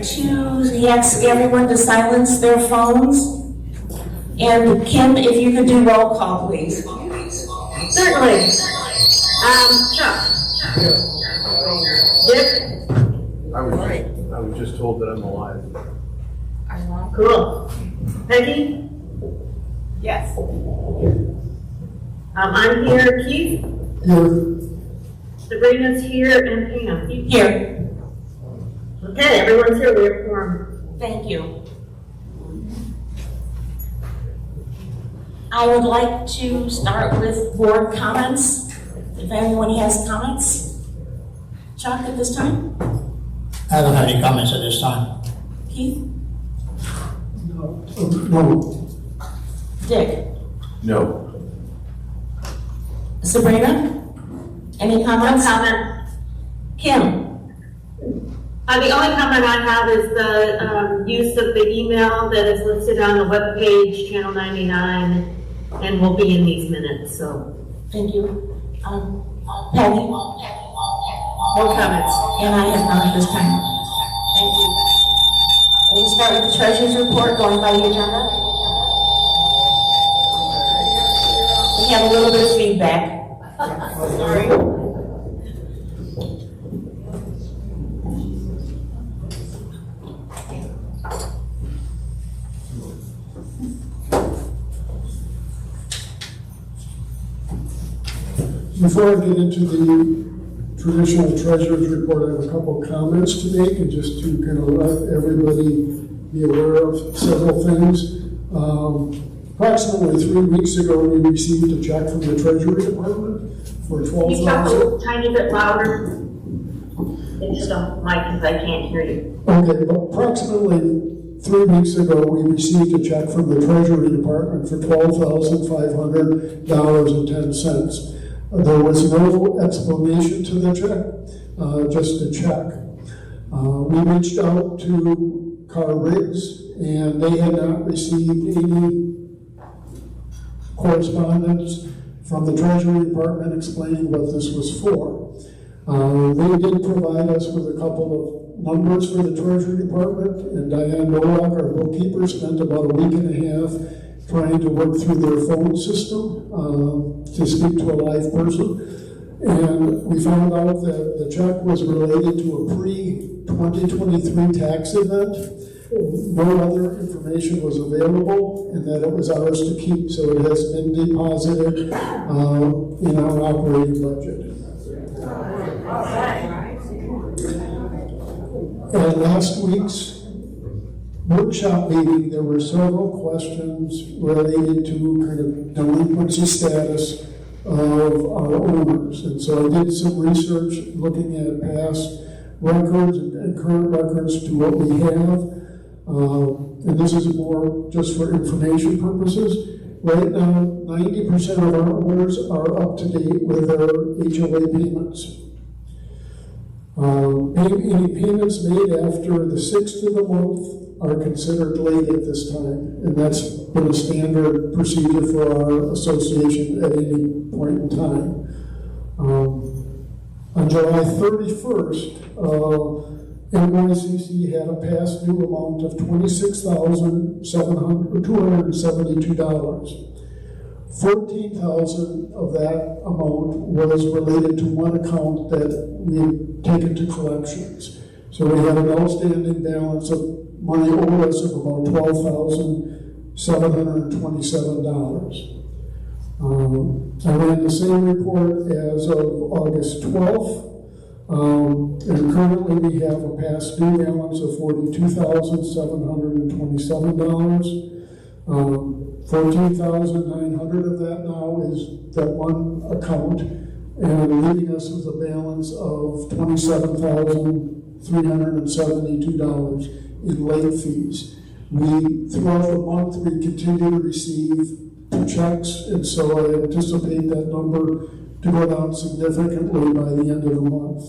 to ask everyone to silence their phones. And Kim, if you could do roll call, please. Certainly. Chuck. Dick. I was just told that I'm alive. Cool. Peggy. Yes. I'm here. Keith. Here. Sabrina's here, and Pam. Here. Okay, everyone's here. We have quorum. Thank you. I would like to start with board comments. If anyone has comments. Chuck, at this time? I don't have any comments at this time. Keith? No. Dick? No. Sabrina? Any comments? No comment. Kim? The only comment I have is the use of the email that is listed on the webpage, Channel 99, and will be in these minutes, so. Thank you. Patty? No comments. And I have none at this time. Thank you. We'll start with the treasurer's report, going by the agenda. We have a little bit of feedback. Sorry. Before I get into the traditional treasurer's report, I have a couple of comments to make, and just to kind of let everybody be aware of several things. Approximately 3 weeks ago, we received a check from the Treasury Department for Can you talk a $12,000. tiny bit louder into the mic, because I can't hear you. Okay, but approximately 3 weeks ago, we received a check from the Treasury Department for $12,500.10. There was no explanation to the check, just a check. We reached out to Carr Riggs, and they had not received any correspondence from the Treasury Department explaining what this was for. They did provide us with a couple of numbers for the Treasury Department, and Diane Nowak, our bookkeeper, spent about a week and a half trying to work through their phone system to speak to a live person. And we found out that the check was related to a pre-2023 tax event. No other information was available, and that it was ours to keep, so it has been deposited in our operating budget. At last week's workshop meeting, there were several questions related to kind of delinquency status of our owners. And so I did some research looking at past records and current records to what we have. And this is more just for information purposes. Right now, 90% of our owners are up to date with their HOA payments. Any payments made after the 6th of the month are considered late at this time, and that's been a standard procedure for our association at any point in time. On July 31st, NYCC had a past due amount of $26,272. $14,000 of that amount was related to one account that we had taken to collections. So we had an outstanding balance of money owed us of about $12,727. I ran the same report as of August 12th, and currently we have a past due balance of $42,727. $14,900 of that now is that one account, and leaving us with a balance of $27,372 in late fees. Throughout the month, we continue to receive checks, and so I anticipate that number to go down significantly by the end of the month.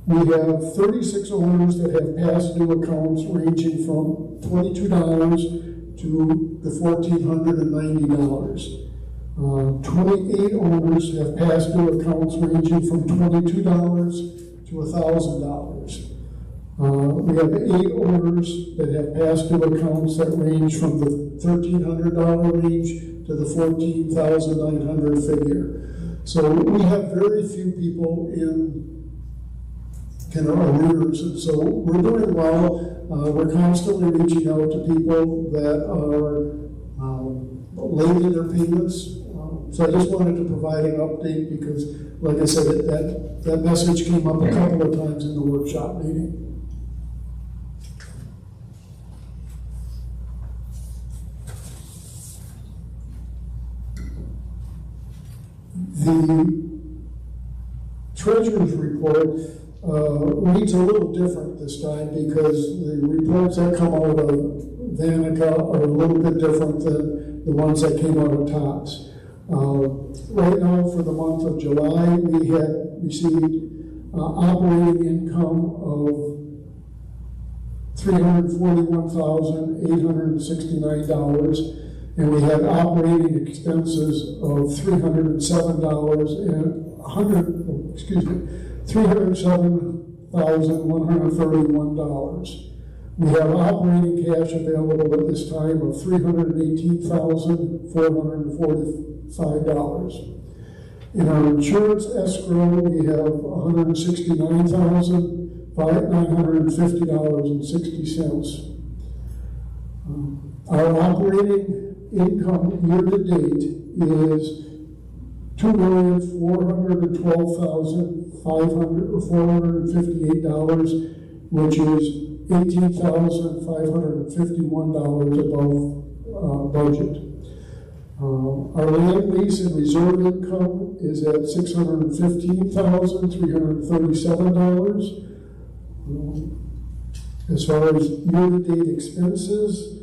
We have 36 owners that have past due accounts ranging from $22 to the $1,490. 28 owners have past due accounts ranging from $22 to $1,000. We have 8 orders that have past due accounts that range from the $1,300 range to the $14,900 figure. So we have very few people in kind of arrears, and so we're doing well. We're constantly reaching out to people that are late in their payments. So I just wanted to provide an update because, like I said, that message came up a couple of times in the workshop meeting. The Treasurer's report reads a little different this time because the reports that come out of Vanica are a little bit different than the ones that came out of TOPS. Right now, for the month of July, we had received operating income of $341,869, and we had operating expenses of $307,131. We have operating cash available at this time of $318,445. In our insurance escrow, we have $169,950.60. Our operating income year-to-date is $2,412,458, which is $18,551 above budget. Our land lease and reserve income is at $615,337. As far as year-to-date expenses,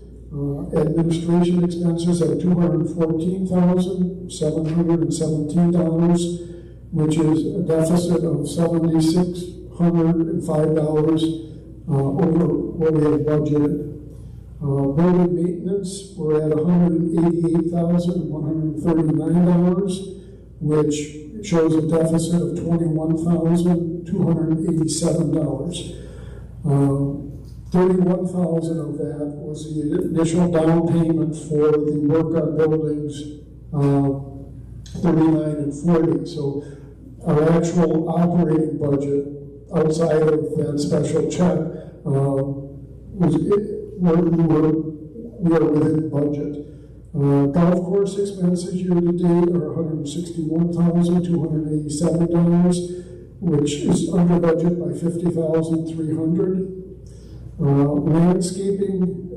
administration expenses are $214,717, which is a deficit of $7,605 over what we have budgeted. Building maintenance, we're at $188,139, which shows a deficit of $21,287. $31,000 of that was the initial down payment for the work on buildings 39 and 40. So our actual operating budget outside of that special check we are within budget. Golf course expenses year to date are $161,287, which is under budget by $50,300. Landscaping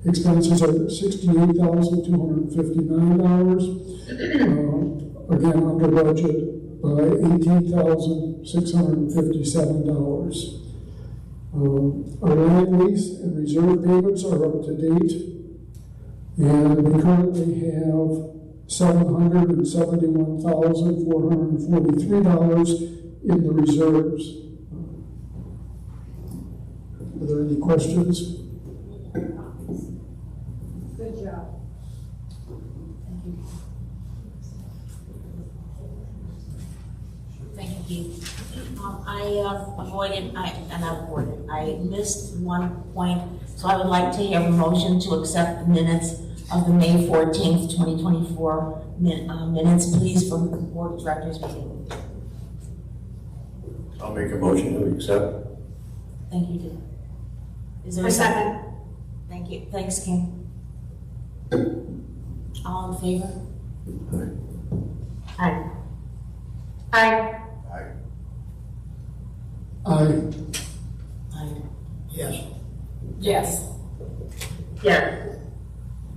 expenses are $68,259, again under budget by $18,657. Our land lease and reserve payments are up to date, and we currently have $771,443 in the reserves. Are there any questions? Good job. Thank you, Keith. I missed one point, so I would like to hear a motion to accept the minutes of the May 14th, 2024 minutes, please, from the Board of Directors meeting. I'll make a motion to accept. Thank you, Dick. Is there A a second. second? Thank you. Thanks, Kim. All in favor? Aye. Aye. Aye. Aye. Aye. Yes. Yes. Yes.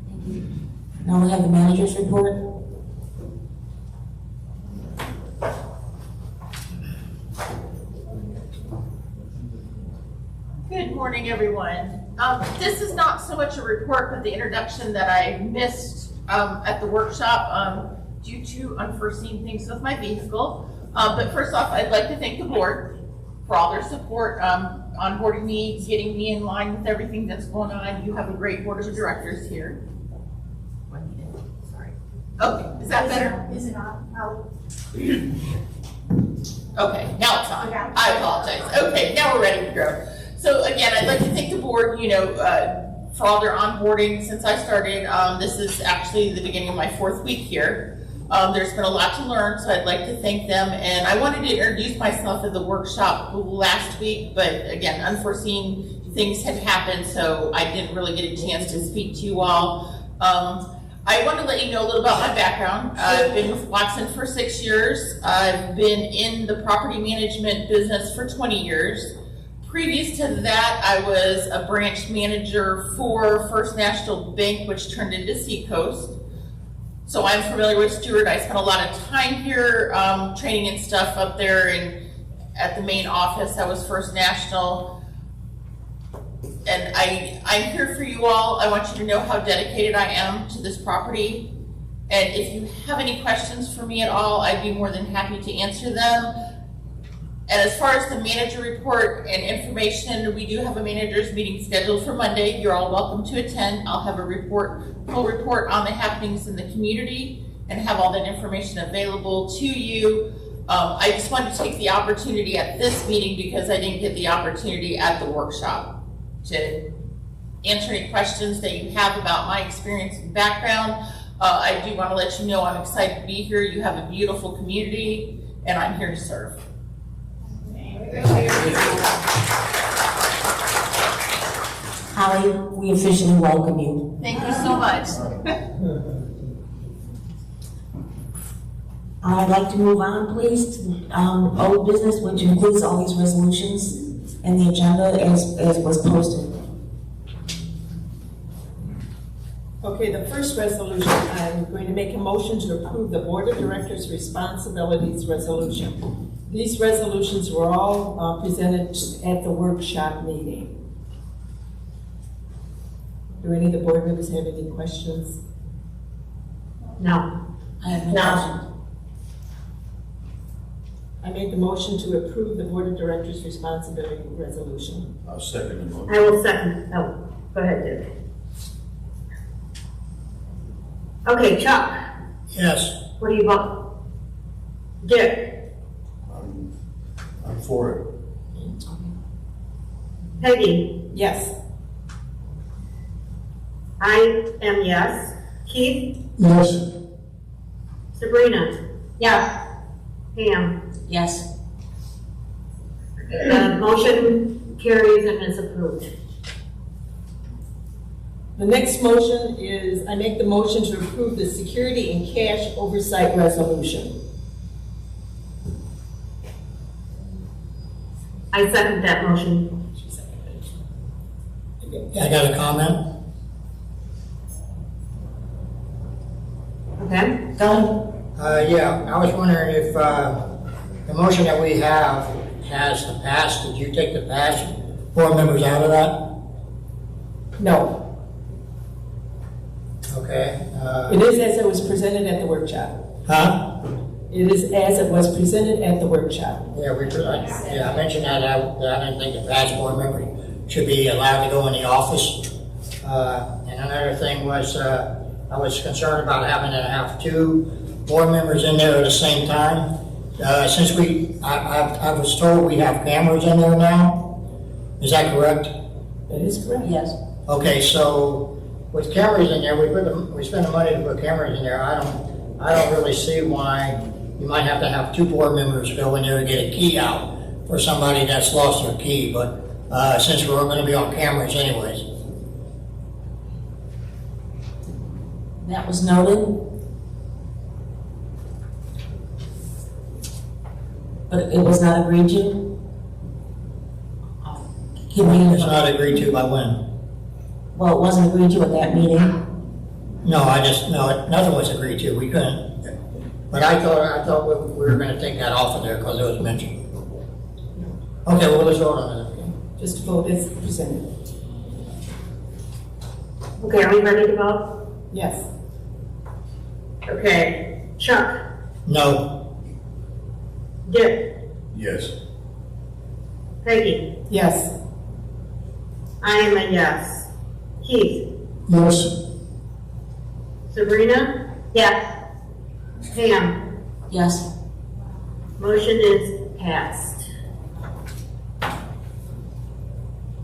Thank you. Now we have the manager's report. Good morning, everyone. This is not so much a report, but the introduction that I missed at the workshop due to unforeseen things with my vehicle. But first off, I'd like to thank the board for all their support, onboarding me, getting me in line with everything that's going on. You have a great board of directors here. Sorry. Okay, is that better? Is it on? Okay, now it's on. I apologize. Okay, now we're ready to go. So again, I'd like to thank the board, for all their onboarding since I started. This is actually the beginning of my 4th week here. There's been a lot to learn, so I'd like to thank them. And I wanted to introduce myself at the workshop last week, but again, unforeseen things had happened, so I didn't really get a chance to speak to you all. I want to let you know a little about my background. I've been with Watson for 6 years. I've been in the property management business for 20 years. Previous to that, I was a branch manager for First National Bank, which turned into Seacoast. So I'm familiar with Stewart. I spent a lot of time here training and stuff up there, and at the main office, I was First National. And I'm here for you all. I want you to know how dedicated I am to this property. And if you have any questions for me at all, I'd be more than happy to answer them. And as far as the manager report and information, we do have a manager's meeting scheduled for Monday. You're all welcome to attend. I'll have a full report on the happenings in the community and have all that information available to you. I just wanted to take the opportunity at this meeting because I didn't get the opportunity at the workshop to answer any questions that you have about my experience and background. I do want to let you know I'm excited to be here. You have a beautiful community, and I'm here to serve. Holly, we officially welcome you. Thank you so much. I'd like to move on, please, to old business, which includes all these resolutions and the agenda as was posted. Okay, the first resolution, I'm going to make a motion to approve the Board of Directors' Responsibilities Resolution. These resolutions were all presented at the workshop meeting. Do any of the board members have any questions? No. I have no No. question. I make the motion to approve the Board of Directors' Responsibility Resolution. I'll second the motion. I will second. Oh, go ahead, Dick. Okay, Chuck, Yes. what do you vote? Dick, I'm for it. Peggy, Yes. I am yes. Keith, Yes. Sabrina? Yes. Pam? Yes. The motion carries and is approved. The next motion is, I make the motion to approve the Security and Cash Oversight Resolution. I second that motion. I got a comment. Okay? Go ahead. Yeah, I was wondering if the motion that we have has the past. Did you take the past board members out of that? No, Okay. it is as it was presented at the workshop. Huh? It is as it was presented at the workshop. Yeah, I mentioned that I didn't think the past board members should be allowed to go in the office. And another thing was, I was concerned about having to have two board members in there at the same time. Since I was told we have cameras in there now. Is that correct? That is correct. Yes. Okay, so with cameras in there, we spend the money to put cameras in there. I don't really see why you might have to have two board members go in there and get a key out for somebody that's lost their key, but since we're going to be on cameras anyways. That was noted. But it was not agreed to? Can It's we, not agreed to by when? well, it wasn't agreed to at that meeting. No, nothing was agreed to. We couldn't. But I thought we were going to take that off of there because it was mentioned. Okay, well, let's vote on it. Just vote as presented. Okay, are we ready to vote? Yes. Okay, Chuck, No. Dick, Yes. Peggy, Yes. I am a yes. Keith, Yes. Sabrina? Yes. Pam, Yes. Motion is passed.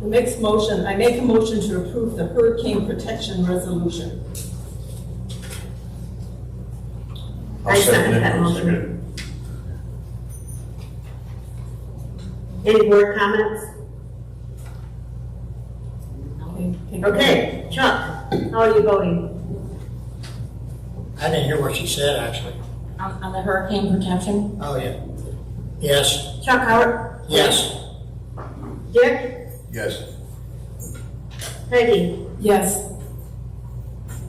The next motion, I make a motion to approve the hurricane protection resolution. I'll I second it. that I'll motion. second Any board comments? Okay. Okay, Chuck, how are you voting? I didn't hear what she said, actually. On the hurricane protection? Oh, yeah. Yes, Chuck, Howard? yes. Dick? it. Yes. Peggy? Yes.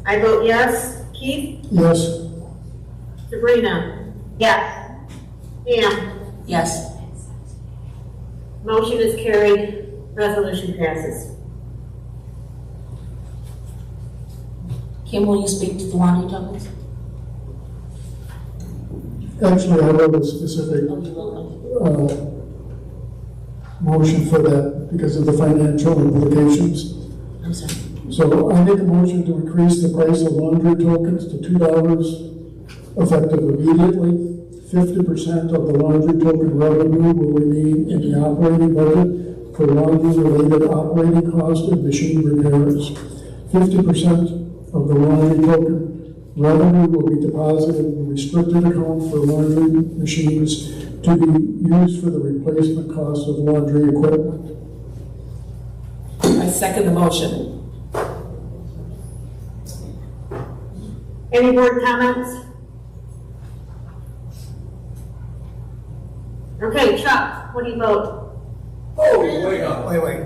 I vote yes. Keith? Yes, Sabrina? Yes. Pam? Yes. Motion is carried, resolution passes. Kim, will you speak to the laundry tokens? actually, I wrote a specific Oh, you will. motion for that because of the financial implications. I'm sorry. So I make a motion to increase the price of laundry tokens to $2 effective immediately. 50% of the laundry token revenue will remain in the operating budget for laundry-related operating costs and machine repairs. 50% of the laundry token revenue will be deposited in a restricted account for laundry machines to be used for the replacement cost of laundry equipment. I second the motion. Any board comments? Okay, Chuck, what do you vote? Oh, wait on. Wait.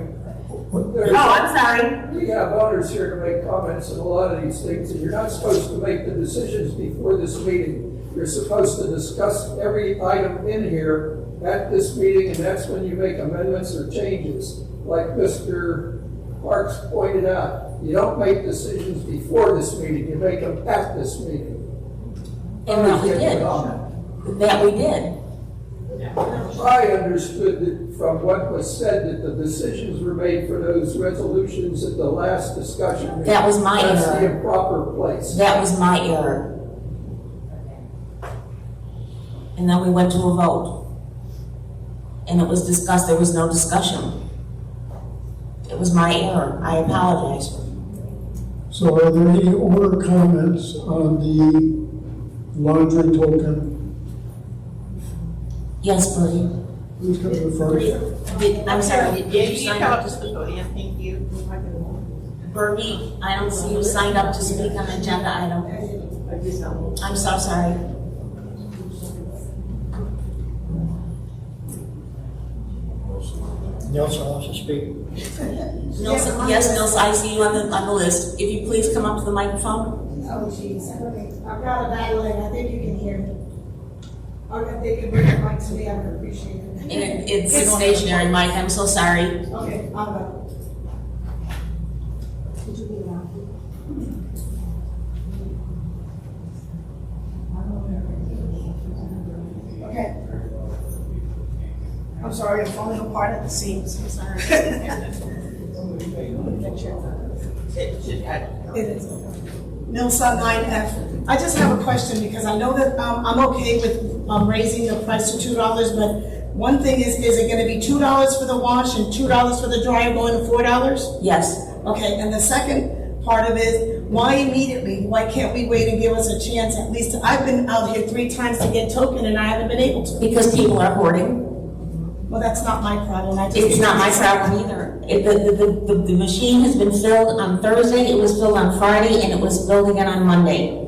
Oh, I'm sorry. We have others here to make comments on a lot of these things, and you're not supposed to make the decisions before this meeting. You're supposed to discuss every item in here at this meeting, and that's when you make amendments or changes. Like Mr. Parks pointed out, you don't make decisions before this meeting, you make them at this meeting. And that we did. That we did. I understood that from what was said that the decisions were made for those resolutions at the last discussion. That was my That's error. the improper place. That was my error. And then we went to a vote. And it was discussed, there was no discussion. It was my error, I apologize. So are there any owner comments on the laundry token? Yes, Bertie. Who's coming first? I'm sorry, did Yeah, you you sign come up up to to the speak? podium, thank you. Bertie, I don't see you signed up to speak on the agenda item. I'm so sorry. Nelson wants to speak. Nelson, yes, Nelson, I see you on the list. If you please come up to the microphone. Oh, jeez. I've got a bad leg. I think you can hear me. Okay, they can bring the mic to me. I would appreciate it. And it's a stationary mic, I'm so sorry. Okay, I'll go. Could you be around? Okay. I'm sorry, I'm falling apart at the seams. I'm sorry. It is. Nilsa 9F. I just have a question because I know that I'm okay with raising the price to $2, but one thing is it going to be $2 for the wash and $2 for the dryer going to $4? Yes, Okay, and the second part of it is, why immediately? Why can't we wait and give us a chance at least? I've been out here 3 times to get token and I haven't been able to. because people are hoarding. Well, that's not my problem. I just It's not my problem either. The machine has been filled on Thursday, it was filled on Friday, and it was filled again on Monday.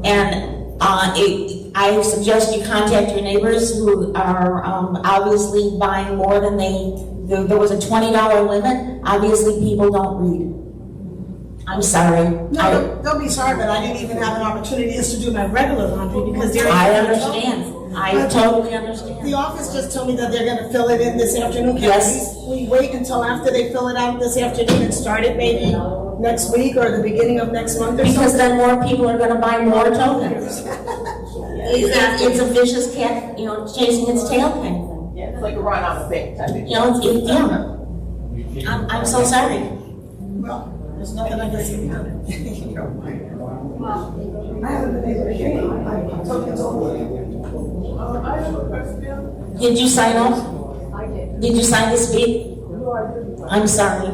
And I suggest you contact your neighbors who are obviously buying more than there was a $20 limit. Obviously, people don't read. I'm sorry. No, don't be sorry, but I didn't even have an opportunity just to do my regular laundry because they're. I understand. I totally understand. The office just told me that they're gonna fill it in this afternoon. Can Yes. we wait until after they fill it out this afternoon and start it maybe next week or the beginning of next month or Because something? then more people are gonna buy more tokens. It's a vicious cat, chasing its tail kind of thing. Yeah, it's like a run on the bank type of. Yeah. I'm so sorry. Well, there's nothing I can say about it. I haven't been able to hear you. I'm talking to all of you. Did you sign off? I did. Did you sign to speak? No, I didn't. I'm sorry.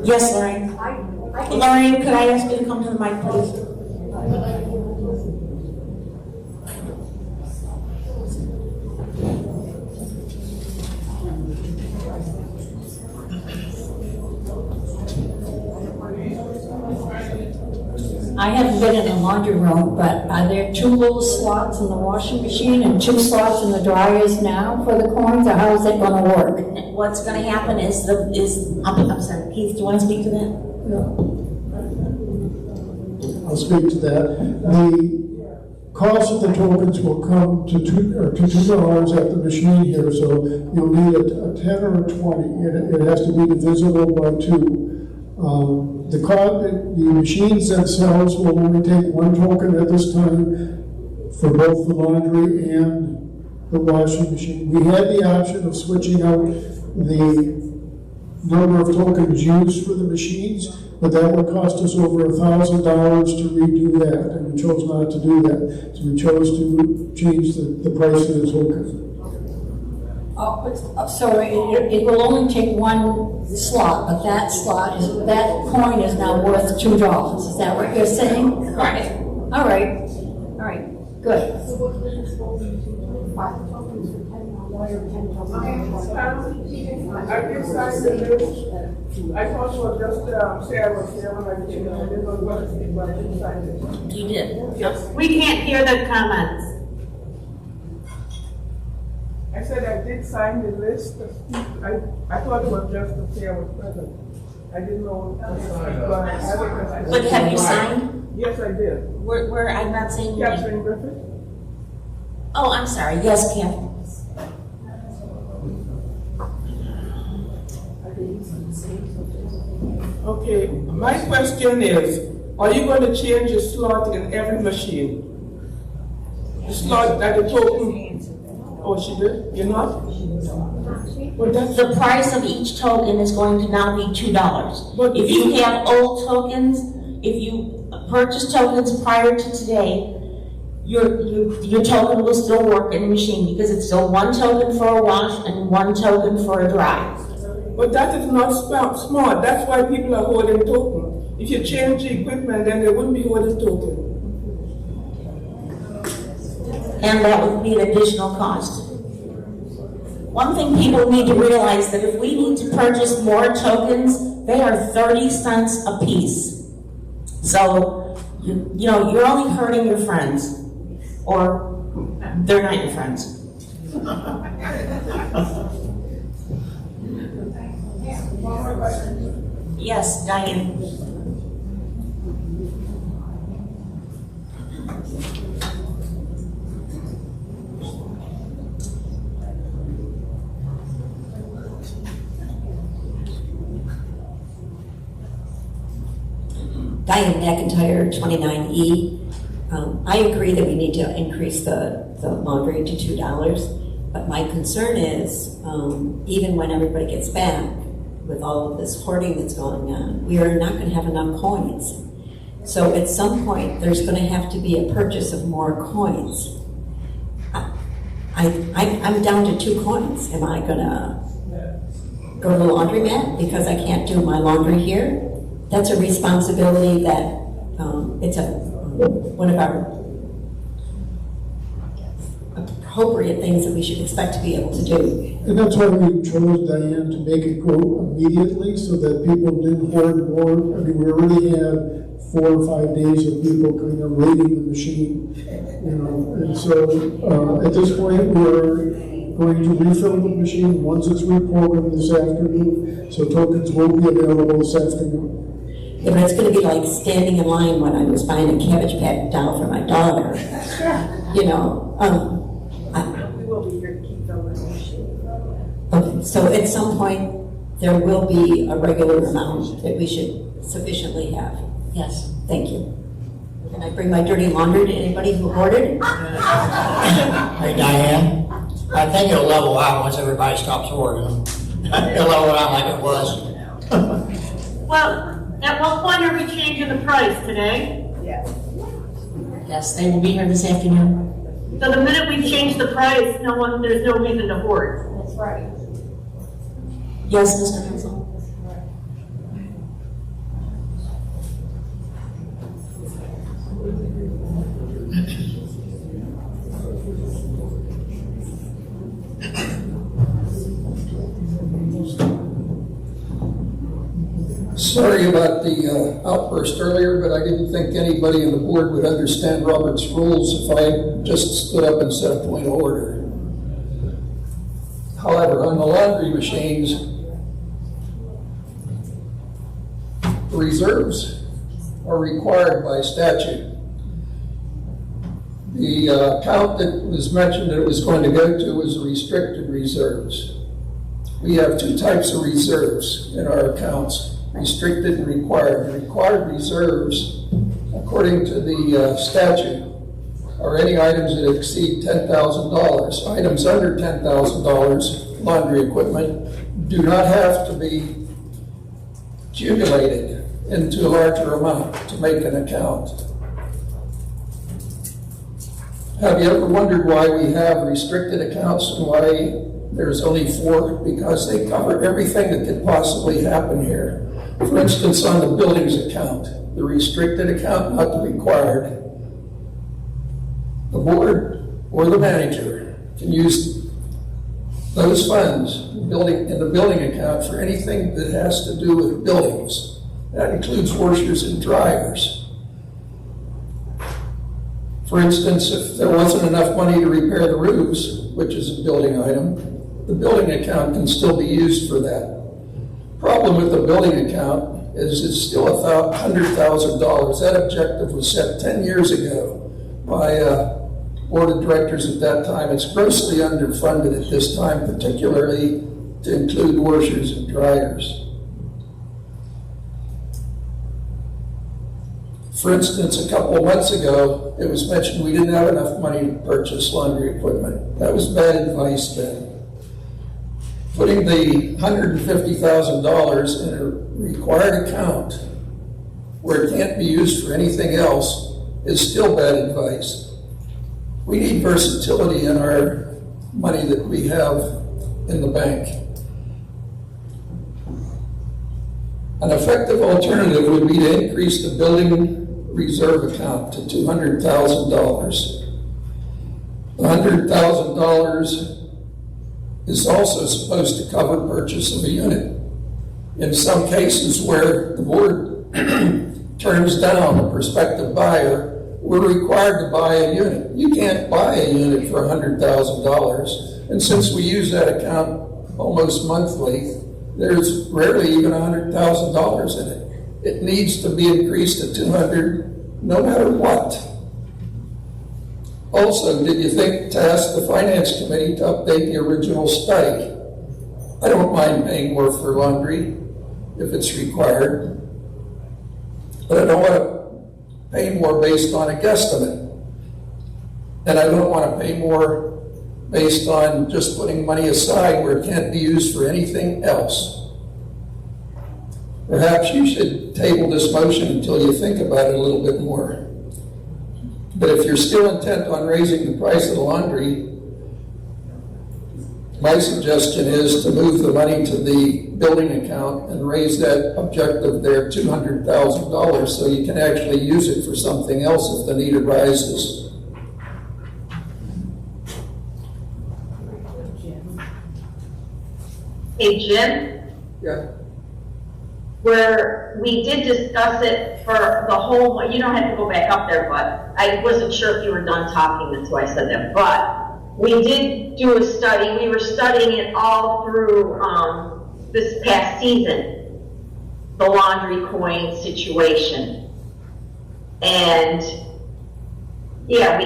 Yes, Lorraine. I Lorraine, could I ask you to come to the mic, please? I haven't been in the laundry room, but are there 2 little slots in the washing machine and 2 slots in the dryers now for the coins, or how is it gonna work? What's gonna happen is I'm sorry, Keith, do you wanna speak to that? I'll speak to that. The cost of the tokens will come to $2 at the machine here, so you'll need a 10 or a 20. It has to be divisible by 2. The machines themselves will only take 1 token at this time for both the laundry and the washing machine. We had the option of switching out the number of tokens used for the machines, but that would cost us over $1,000 to redo that, and we chose not to do that. So we chose to change the price of the token. So it will only take 1 slot, but that coin is now worth $2. Is that what you're saying? Right. All right, good. I did sign the list. I thought you were just, Sarah was there when I did, I didn't know what it was, but I didn't sign it. You did. Yes. We can't hear the comments. I said I did sign the list. I thought it was just that Sarah was present. I didn't know. But have you signed? Yes, I did. Where I'm not saying your name. Catherine Griffith? Oh, I'm sorry, yes, Catherine. Okay, my question is, are you going to change the slot in every machine? The slot that the token, oh, she did? You're not? Well, that's, The price of each token is going to now be $2. But If you have old tokens, if you purchase tokens prior to today, your token will still work in the machine because it's still 1 token for a wash and 1 token for a dry. but that is not smart. That's why people are holding token. If you change the equipment, then they wouldn't be holding token. And that would be an additional cost. One thing people need to realize that if we need to purchase more tokens, they are 30 cents a piece. So, you're only hurting your friends, or they're not your friends. Yes, Diane. Diane McIntyre, 29E. I agree that we need to increase the laundry to $2, but my concern is, even when everybody gets back, with all of this hoarding that's going on, we are not going to have enough coins. So at some point, there's going to have to be a purchase of more coins. I'm down to 2 coins. Am I going to go to the laundromat because I can't do my laundry here? That's a responsibility that it's one of our appropriate things that we should expect to be able to do. And that's why we chose, Diane, to make it go immediately so that people didn't hoard more. I mean, we already had 4 or 5 days of people kind of raiding the machine, and so at this point, we're going to refill the machine once it's reprogrammed this afternoon, so tokens will be available this afternoon. Yeah, but it's going to be like standing in line when I was buying a Cabbage Patch doll for my daughter. We will be here to keep filling the machine. Okay, so at some point, there will be a regular amount that we should sufficiently have. Yes. Thank you. Can I bring my dirty laundry to anybody who hoarded? Hey, Diane, I think it'll level out once everybody stops hoarding. It'll level out like it was. Well, at what point are we changing the price today? Yes, they will be here this afternoon. So the minute we change the price, there's no reason to hoard. That's right. Yes, Mr. Hansel? Sorry about the outburst earlier, but I didn't think anybody on the board would understand Robert's rules if I just stood up and said a point of order. However, on the laundry machines, reserves are required by statute. The account that was mentioned that it was going to go to was restricted reserves. We have two types of reserves in our accounts, restricted and required. The required reserves, according to the statute, are any items that exceed $10,000. Items under $10,000, laundry equipment, do not have to be accumulated into a larger amount to make an account. Have you ever wondered why we have restricted accounts and why there's only 4? Because they cover everything that could possibly happen here. For instance, on the buildings account, the restricted account, not the required, the board or the manager can use those funds in the building account for anything that has to do with buildings. That includes washers and dryers. For instance, if there wasn't enough money to repair the roofs, which is a building item, the building account can still be used for that. Problem with the building account is it's still $100,000. That objective was set 10 years ago by board of directors at that time. It's grossly underfunded at this time, particularly to include washers and dryers. For instance, a couple of months ago, it was mentioned we didn't have enough money to purchase laundry equipment. That was bad advice then. Putting the $150,000 in a required account where it can't be used for anything else is still bad advice. We need versatility in our money that we have in the bank. An effective alternative would be to increase the building reserve account to $200,000. The $100,000 is also supposed to cover purchase of a unit. In some cases where the board turns down a prospective buyer, we're required to buy a unit. You can't buy a unit for $100,000. And since we use that account almost monthly, there's rarely even $100,000 in it. It needs to be increased to $200,000 no matter what. Also, did you think to ask the finance committee to update the original study? I don't mind paying more for laundry if it's required, but I don't want to pay more based on a guesstimate. And I don't want to pay more based on just putting money aside where it can't be used for anything else. Perhaps you should table this motion until you think about it a little bit more. But if you're still intent on raising the price of the laundry, my suggestion is to move the money to the building account and raise that objective there $200,000 so you can actually use it for something else if the need arises. Hey, Jim? Yeah. Where we did discuss it for the whole, you don't have to go back up there, but I wasn't sure if you were done talking, that's why I said that. But we did do a study. We were studying it all through this past season, the laundry coin situation. And yeah,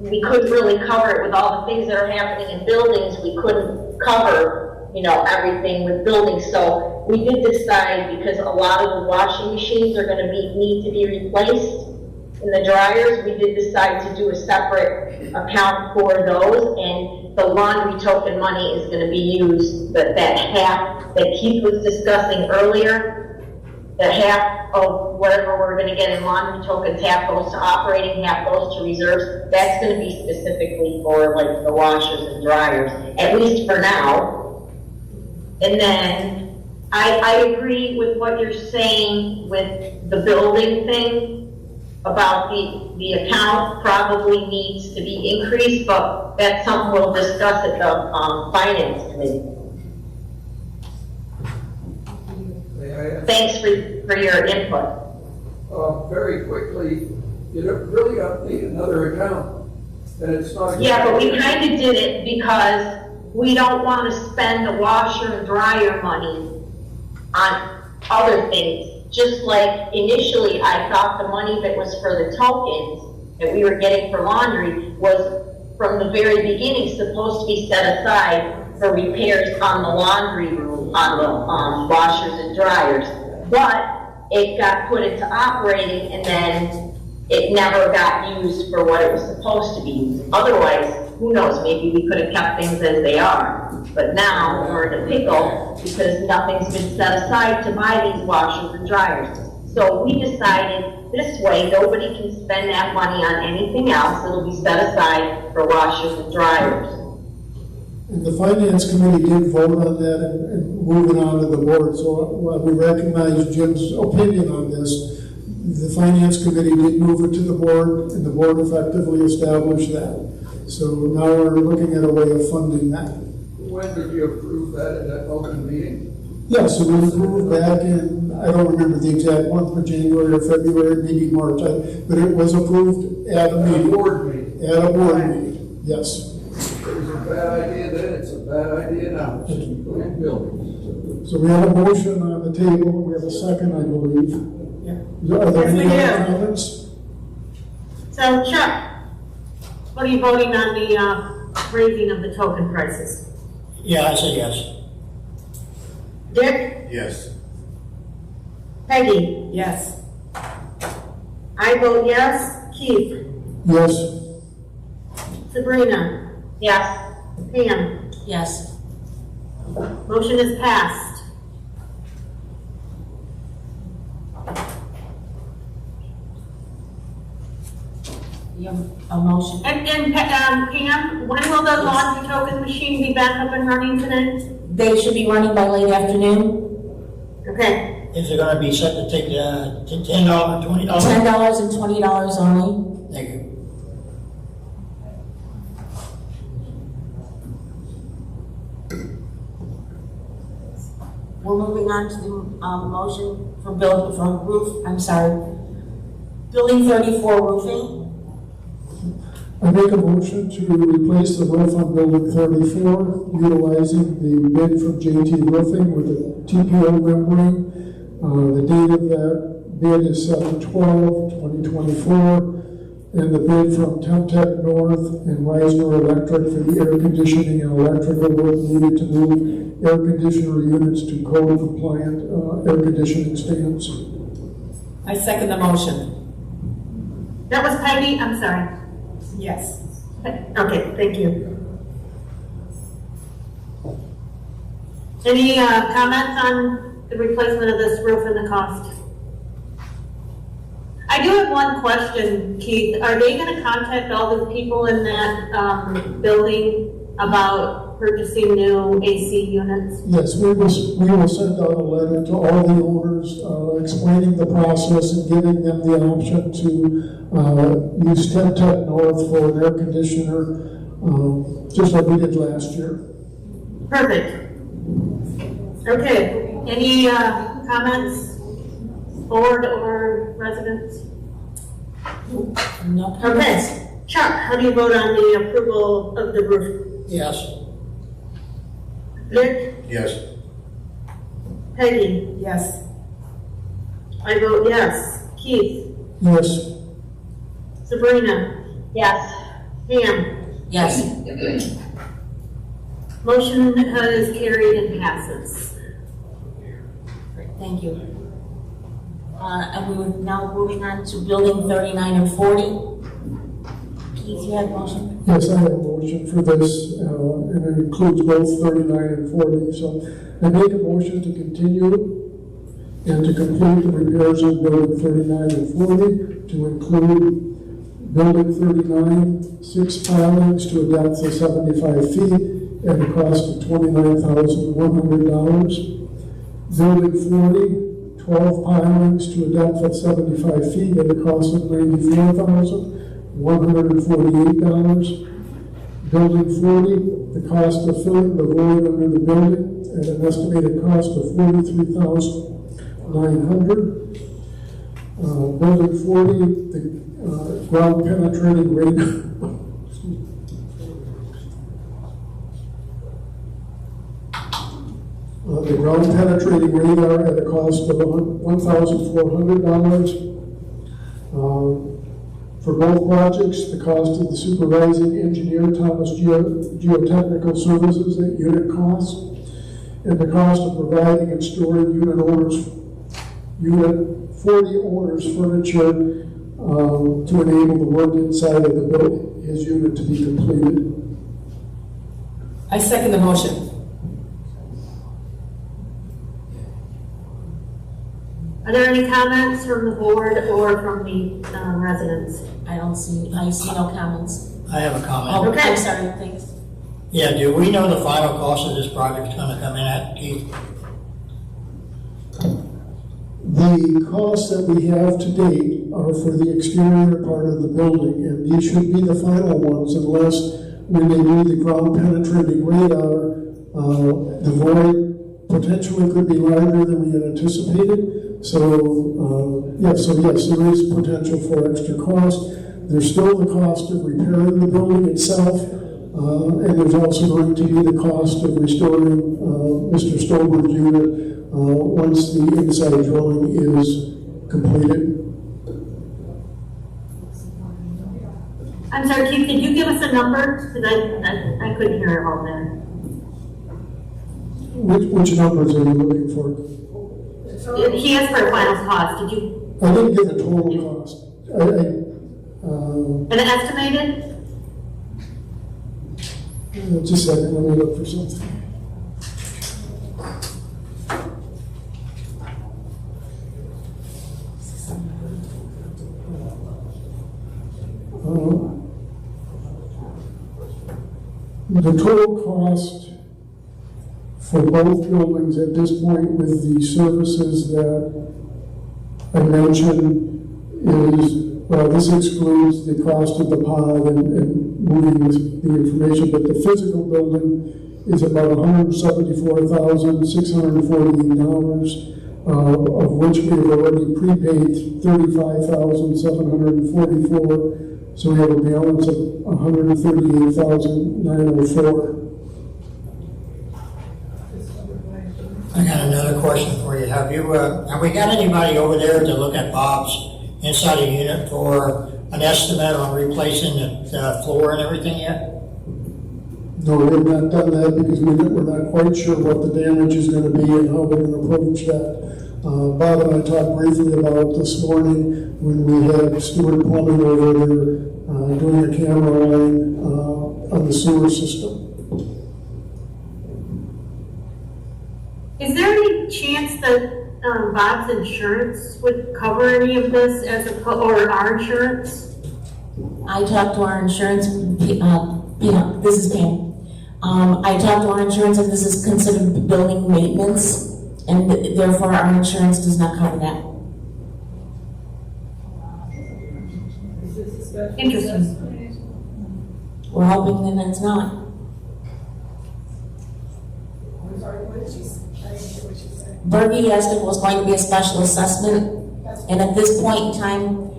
we couldn't really cover it with all the things that are happening in buildings. We couldn't cover, everything with buildings. So we did decide, because a lot of the washing machines are going to need to be replaced, and the dryers, we did decide to do a separate account for those, and the laundry token money is going to be used, but that half that Keith was discussing earlier, that half of whatever we're gonna get in laundry tokens, half goes to operating, half goes to reserves. That's gonna be specifically for like the washers and dryers, at least for now. And then I agree with what you're saying with the building thing about the account probably needs to be increased, but that's something we'll discuss at the finance committee. May I ask? Thanks for your input. Very quickly, you really don't need another account, and it's not. Yeah, but we kind of did it because we don't want to spend the washer and dryer money on other things. Just like initially, I thought the money that was for the tokens that we were getting for laundry was from the very beginning supposed to be set aside for repairs on the laundry room, on the washers and dryers. But it got put into operating and then it never got used for what it was supposed to be used. Otherwise, who knows, maybe we could have kept things as they are. But now we're in a pickle because nothing's been set aside to buy these washers and dryers. So we decided this way, nobody can spend that money on anything else. It'll be set aside for washers and dryers. And the finance committee did vote on that and moving on to the board. So while we recognize Jim's opinion on this, the finance committee did move it to the board, and the board effectively established that. So now we're looking at a way of funding that. When did you approve that in that open meeting? Yeah, so we approved back in, I don't remember the exact month, but January or February, maybe March, but it was approved at a meeting. Board meeting. At a board meeting, yes. It was a bad idea then, it's a bad idea now. Including buildings. So we have a motion on the table, we have a second, I believe. Yeah. Are there Yes, any we other do. comments? So Chuck, what are you voting on the raising of the token prices? Yeah, I say yes. Dick? Yes. Peggy? Yes. I vote yes. Keith? Yes. Sabrina? Yes. Pam? Yes. Motion is passed. You have a motion? And Pam, when will the laundry token machine be back up and running today? They should be running by late afternoon. Okay. Is it gonna be set to take, to $10, $20? $10 and $20 only. Thank you. We're moving on to the motion for building 34 roofing. I make a motion to replace the roof on building 34, utilizing the bid from JT Roofing with a TPO membrane. The date of that bid is 7/12/2024, and the bid from Temtech North and Reisner Electric for the air conditioning and electrical work needed to move air conditioner units to code compliant air conditioning stands. I second the motion. That was Peggy, I'm sorry. Yes. Okay, thank you. Any comments on the replacement of this roof and the cost? I do have one question, Keith. Are they gonna contact all the people in that building about purchasing new AC units? Yes, we will send out a letter to all the owners explaining the process and giving them the option to use Temtech North for an air conditioner, just like we did last year. Perfect. Okay, any comments, board or residents? No comments. Okay, Chuck, how do you vote on the approval of the roof? Yes. Dick? Yes. Peggy? Yes. I vote yes. Keith? Yes. Sabrina? Yes. Pam? Yes. Motion is carried and passes. Great, thank you. And we were now moving on to building 39 and 40. Keith, you had a motion? Yes, I have a motion for this, and it includes both 39 and 40. So I make a motion to continue and to complete the repairs on building 39 and 40, to include building 39, 6 pilings to a depth of 75 feet at a cost of $29,100. Building 40, 12 pilings to a depth of 75 feet at a cost of $94,148. Building 40, the cost of filling the void under the building at an estimated cost of $43,900. Building 40, the ground penetrating radar. The ground penetrating radar at a cost of $1,400. For both projects, the cost of the supervising engineer, Thomas Geotechnical Services at unit cost, and the cost of providing and storing unit 40 owners' furniture to enable the work inside of the building, his unit to be completed. I second the motion. Are there any comments from the board or from the residents? I see no comments. I have a comment. Oh, Okay. I'm sorry, thanks. Yeah, do we know the final cost of this project gonna come in at, Keith? The costs that we have to date are for the exterior part of the building, and these should be the final ones unless when they do the ground penetrating radar, the void potentially could be larger than we had anticipated. So yes, there is potential for extra cost. There's still the cost of repairing the building itself, and there's also going to be the cost of restoring Mr. Stober's unit once the inside drilling is completed. I'm sorry, Keith, could you give us a number? Because I couldn't hear it all there. Which numbers are you looking for? He asked for a final cost, did you, I didn't give a total cost. an estimated? Just a second, let me look for something. The total cost for both buildings at this point with the services that I mentioned is, well, this excludes the cost of the pod and moving the information, but the physical building is about $174,648, of which we have already prepaid $35,744. So we have a balance of $138,904. I got another question for you. Have we got anybody over there to look at Bob's inside a unit for an estimate on replacing the floor and everything yet? No, we have not done that because we're not quite sure what the damage is going to be and how we're going to approach that. Bob and I talked briefly about this morning when we had Stewart Plumbing over there doing a camera line on the sewer system. Is there any chance that Bob's insurance would cover any of this or our insurance? I talked to our insurance, this is Pam. I talked to our insurance and this is considered building maintenance, and therefore our insurance does not cover that. Interesting. We're hoping that it's not. Bergie asked if it was going to be a special assessment, and at this point in time,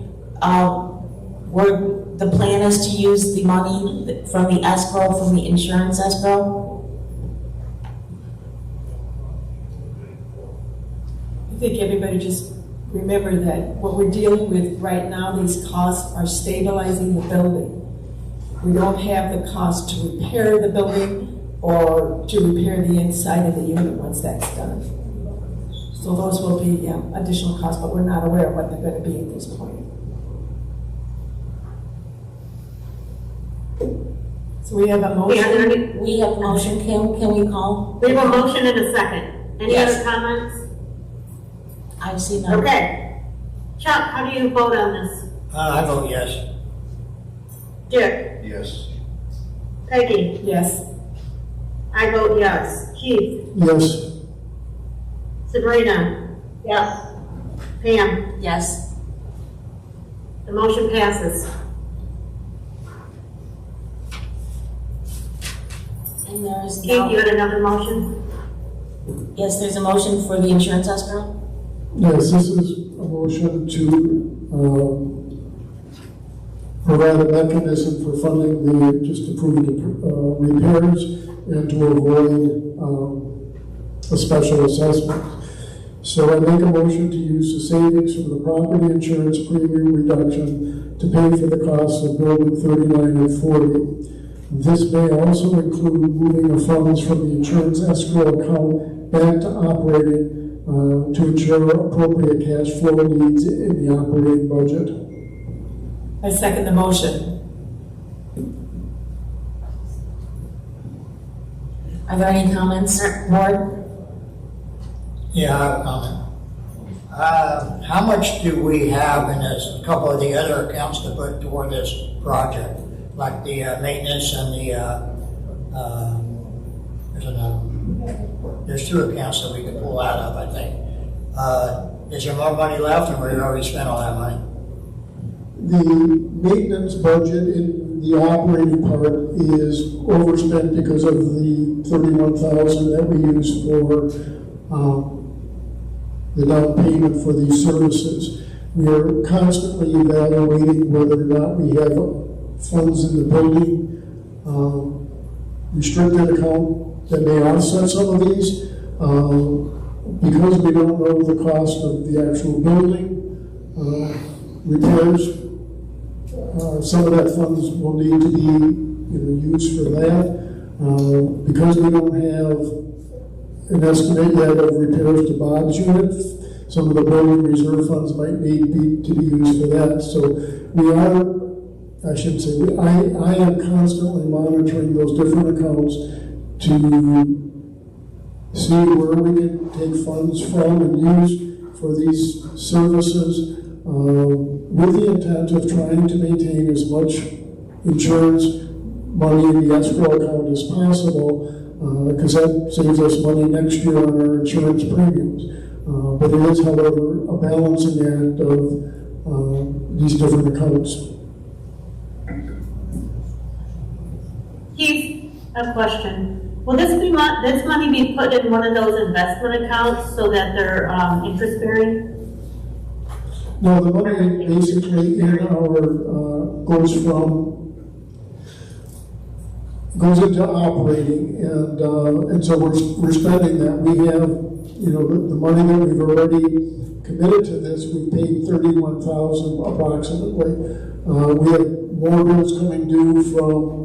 the plan is to use the money from the escrow, from the insurance escrow. I think everybody just remember that what we're dealing with right now, these costs are stabilizing the building. We don't have the cost to repair the building or to repair the inside of the unit once that's done. So those will be additional costs, but we're not aware of what they're going to be at this point. So we have a motion. We have a motion. Can we call? We have a motion and a second. Any Yes. other comments? I see none. Okay. Chuck, how do you vote on this? I vote yes. Dick? Yes. Peggy? Yes. I vote yes. Keith? Yes. Sabrina? Yes. Pam? Yes. The motion passes. And there is Keith, you now, had another motion? yes, there's a motion for the insurance escrow? Yes, this is a motion to provide a mechanism for funding just approving repairs and to avoid a special assessment. So I make a motion to use the savings from the property insurance premium reduction to pay for the cost of building 39 and 40. This may also include moving of funds from the insurance escrow account back to operating to ensure appropriate cash flow needs in the operating budget. I second the motion. Are there any comments, Ward? Yeah, I have a comment. How much do we have in a couple of the other accounts to put toward this project? Like the maintenance and the, there's another one. There's two accounts that we could pull out of, I think. Is there more money left, or we already spent all that money? The maintenance budget in the operating part is overspent because of the $31,000 that we used for the down payment for these services. We are constantly evaluating whether or not we have funds in the building restricted account that may offset some of these. Because we don't know the cost of the actual building repairs, some of that funds will need to be used for that. Because we don't have an estimate yet of repairs to Bob's unit, some of the building reserve funds might need to be used for that. So we are, I shouldn't say, I am constantly monitoring those different accounts to see where we can take funds from and use for these services, with the intent of trying to maintain as much insurance money in the escrow account as possible, because that saves us money next year on our insurance premiums. But it is, however, a balancing act of these different accounts. Keith, a question. Will this money be put in one of those investment accounts so that they're interest bearing? No, the money basically in our, goes into operating, and so we're spending that. We have, the money that we've already committed to this, we paid $31,000 approximately. We have more bills coming due from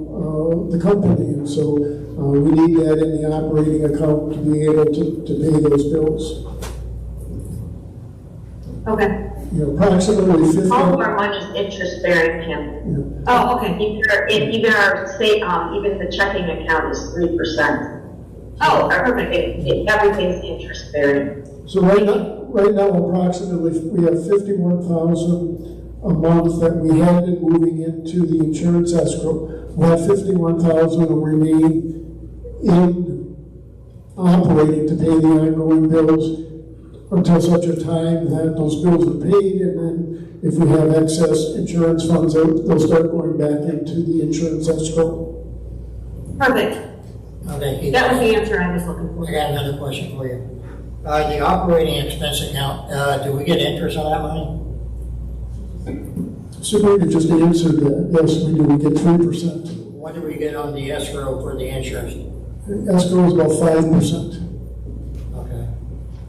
the company, and so we need that in the operating account to be able to pay those bills. Okay. Approximately 50. All of our money is interest bearing, Kim. Yeah. Oh, okay. Even our state, even the checking account is 3%. Oh, perfect. Everything's interest bearing. So right now, approximately, we have $51,000 a month that we had been moving into the insurance escrow. That $51,000 will remain in operating to pay the ongoing bills until such a time that those bills are paid, and then if we have excess insurance funds, they'll start going back into the insurance escrow. Perfect. Okay, That was the answer I was looking for. I got another question for you. The operating expense account, do we get interest on that money? Sabrina just answered that. Yes, we do. We get 3%. What do we get on the escrow for the insurance? Escrow is about 5%. Okay.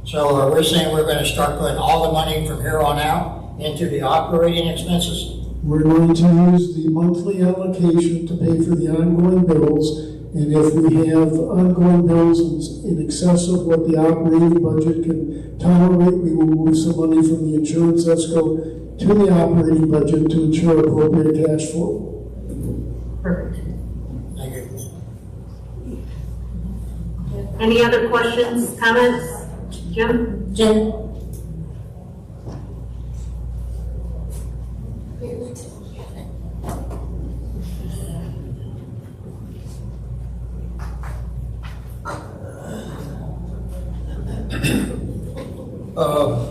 So are we saying we're gonna start putting all the money from here on out into the operating expenses? We're going to use the monthly allocation to pay for the ongoing bills, and if we have ongoing bills in excess of what the operating budget can tolerate, we will move some money from the insurance escrow to the operating budget to ensure appropriate cash flow. Perfect. Thank you. Any other questions, comments? Jim? Jen?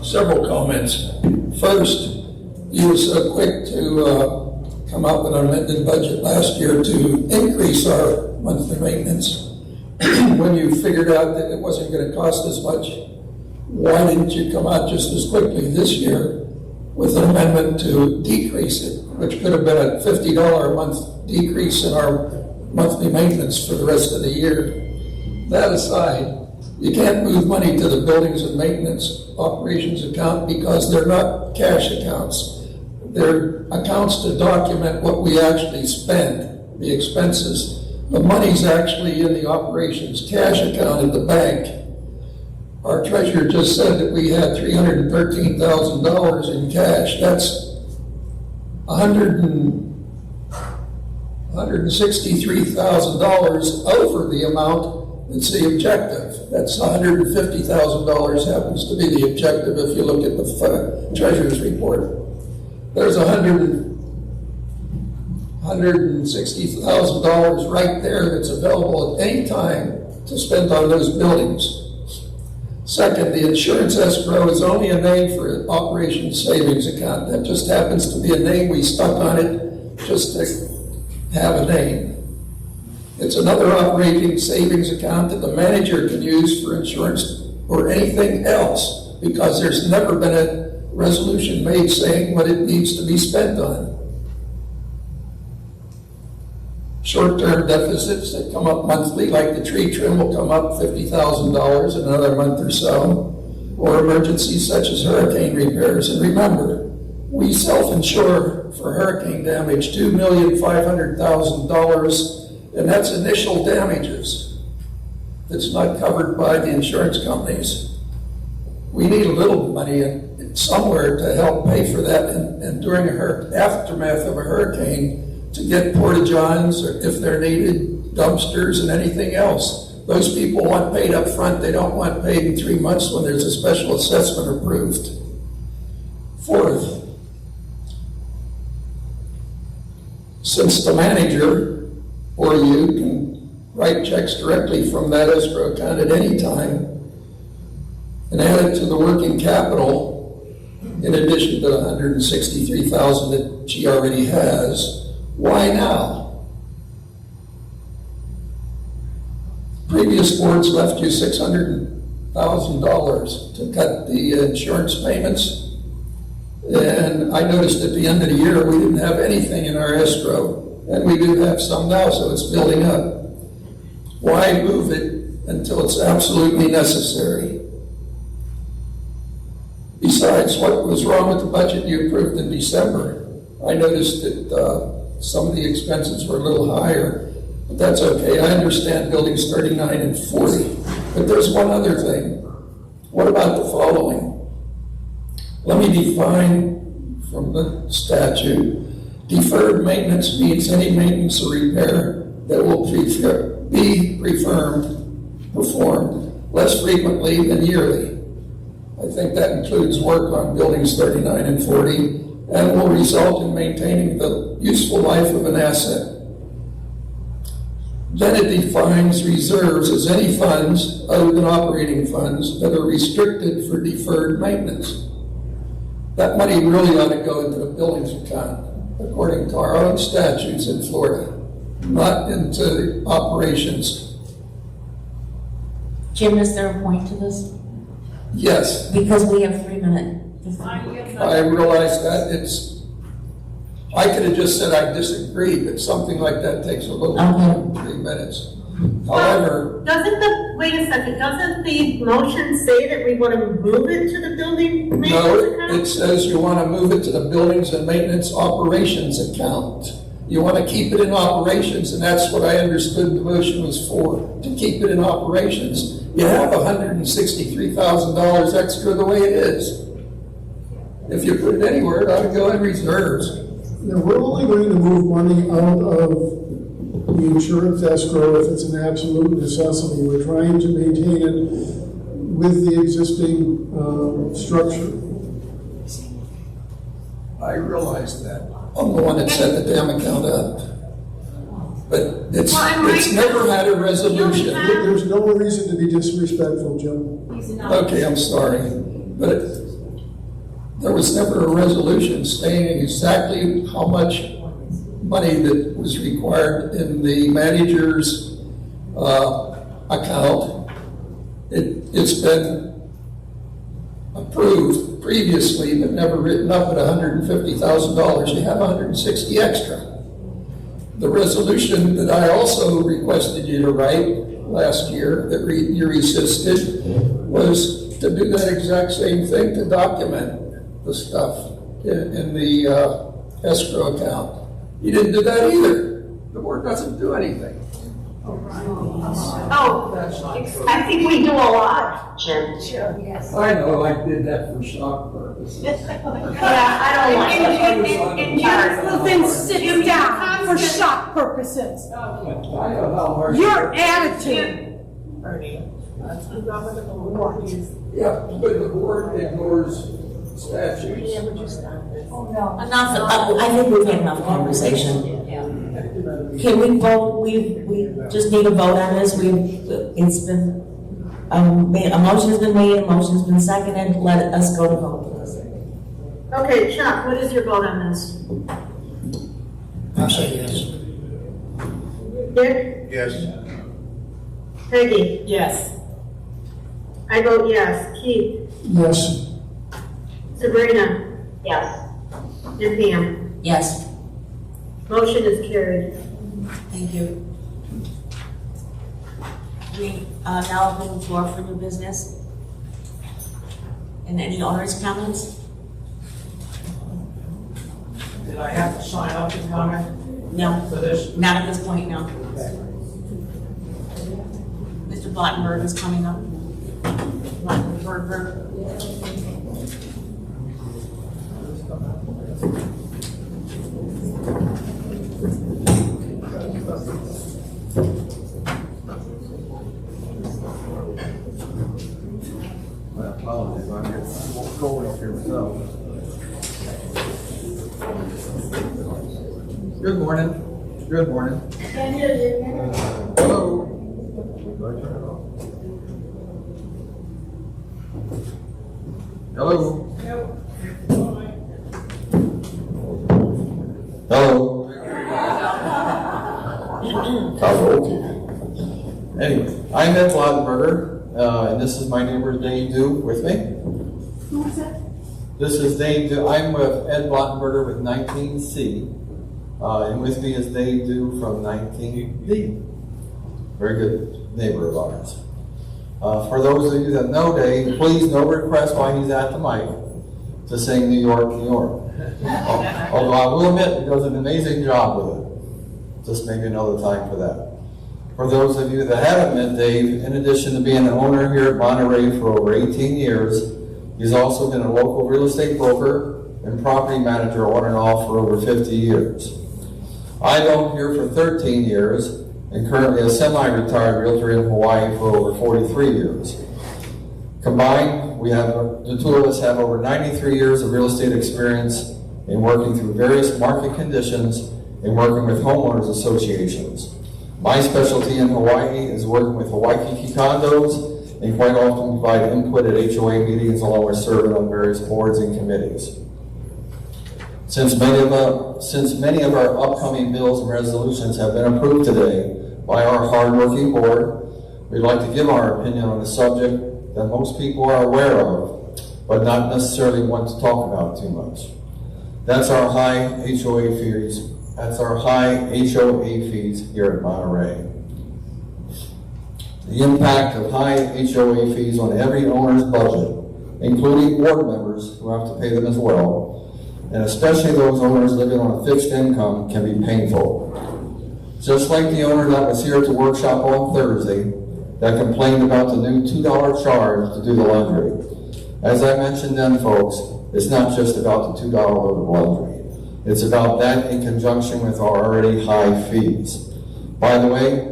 Several comments. First, you were so quick to come up with an amended budget last year to increase our monthly maintenance. When you figured out that it wasn't going to cost as much, why didn't you come out just as quickly this year with an amendment to decrease it, which could have been a $50 a month decrease in our monthly maintenance for the rest of the year? That aside, you can't move money to the buildings and maintenance operations account because they're not cash accounts. They're accounts to document what we actually spend, the expenses. The money's actually in the operations cash account at the bank. Our treasurer just said that we had $313,000 in cash. That's $163,000 over the amount that's the objective. That's $150,000 happens to be the objective if you look at the treasurer's report. There's $160,000 right there that's available at any time to spend on those buildings. Second, the insurance escrow is only a name for an operations savings account. That just happens to be a name we stuck on it just to have a name. It's another operating savings account that the manager can use for insurance or anything else because there's never been a resolution made saying what it needs to be spent on. Short-term deficits that come up monthly, like the tree trim will come up $50,000 in another month or so, or emergencies such as hurricane repairs. And remember, we self-insure for hurricane damage $2,500,000, and that's initial damages. That's not covered by the insurance companies. We need a little money somewhere to help pay for that, and during a aftermath of a hurricane, to get porta-johns, or if they're needed, dumpsters and anything else. Those people want paid up front. They don't want paid in 3 months when there's a special assessment approved. Fourth, since the manager or you can write checks directly from that escrow account at any time and add it to the working capital in addition to the $163,000 that she already has, why now? Previous boards left you $600,000 to cut the insurance payments, and I noticed at the end of the year we didn't have anything in our escrow, and we do have some now, so it's building up. Why move it until it's absolutely necessary? Besides, what was wrong with the budget you approved in December? I noticed that some of the expenses were a little higher, but that's okay. I understand buildings 39 and 40. But there's one other thing. What about the following? Let me define from the statute. Deferred maintenance means any maintenance or repair that will be performed less frequently than yearly. I think that includes work on buildings 39 and 40 and will result in maintaining the useful life of an asset. Then it defines reserves as any funds other than operating funds that are restricted for deferred maintenance. That money really ought to go into the buildings account, according to our own statutes in Florida, not into operations. Jim, is there a point to this? Yes. Because we have 3 minutes. I realize that I could have just said I disagree, but something like that takes a little more than 3 minutes. However, Wait a second, doesn't the motion say that we want to move it to the building maintenance no, account? it says you want to move it to the buildings and maintenance operations account. You want to keep it in operations, and that's what I understood the motion was for, to keep it in operations. You have $163,000 extra the way it is. If you put it anywhere, it ought to go in reserves. Now, we're only going to move money out of the insurance escrow if it's an absolute necessity. We're trying to maintain it with the existing structure. I realize that. I'm the one that set the damn account up. But it's Well, and it's never had a resolution. There's no reason to be disrespectful, Joe. Okay, I'm sorry, but there was never a resolution stating exactly how much money that was required in the manager's account. It's been approved previously, but never written up at $150,000. You have $160 extra. The resolution that I also requested you to write last year that you resisted was to do that exact same thing, to document the stuff in the escrow account. You didn't do that either. The board doesn't do anything. Oh, I think we do a lot, Jim. I know, I did that for shock purposes. Yeah, I don't like it. Well, then sit down for shock purposes. I know how hard. Your attitude. Yeah, but the board ignores statutes. Enough, I think we've had enough conversation. Can we vote, we just need a vote on this, it's been, a motion's been made, a motion's been seconded, let us go to vote, please. Okay, Chuck, what is your vote on this? I'll say yes. Dick? Yes. Peggy? Yes. I vote yes. Keith? Yes. Sabrina? Yes. And Pam? Yes, Motion is carried. thank you. We now open the floor for new business. And any owners' comments? Did I have to sign up to comment No, for this? not at this point, no. Mr. Blottenberg is coming up. Blottenberg. My apologies, I'm going up here myself. Good morning. Good morning. Hello. Hello. Hello. Anyway, I'm Ed Blottenberger, and this is my neighbor Dave Dew with me. Who is that? This is Dave Dew. I'm with Ed Blottenberger with 19C, and with me is Dave Dew from 19B. Very good neighbor of ours. For those of you that know Dave, please no request while he's at the mic to sing New York, New York. Although I will admit he does an amazing job with it. Just maybe another time for that. For those of you that haven't met Dave, in addition to being an owner here at Monterey for over 18 years, he's also been a local real estate broker and property manager on and off for over 50 years. I've owned here for 13 years and currently a semi-retired realtor in Hawaii for over 43 years. Combined, the two of us have over 93 years of real estate experience in working through various market conditions and working with homeowners associations. My specialty in Hawaii is working with Hawaii condos and quite often provide input at HOA meetings along with serving on various boards and committees. Since many of our upcoming bills and resolutions have been approved today by our hardworking board, we'd like to give our opinion on a subject that most people are aware of, but not necessarily want to talk about too much. That's our high HOA fees. That's our high HOA fees here at Monterey. The impact of high HOA fees on every owner's budget, including board members who have to pay them as well, and especially those owners living on a fixed income, can be painful. Just like the owner that was here at the workshop on Thursday that complained about the new $2 charge to do the laundry. As I mentioned then, folks, it's not just about the $2 load of laundry. It's about that in conjunction with our already high fees. By the way,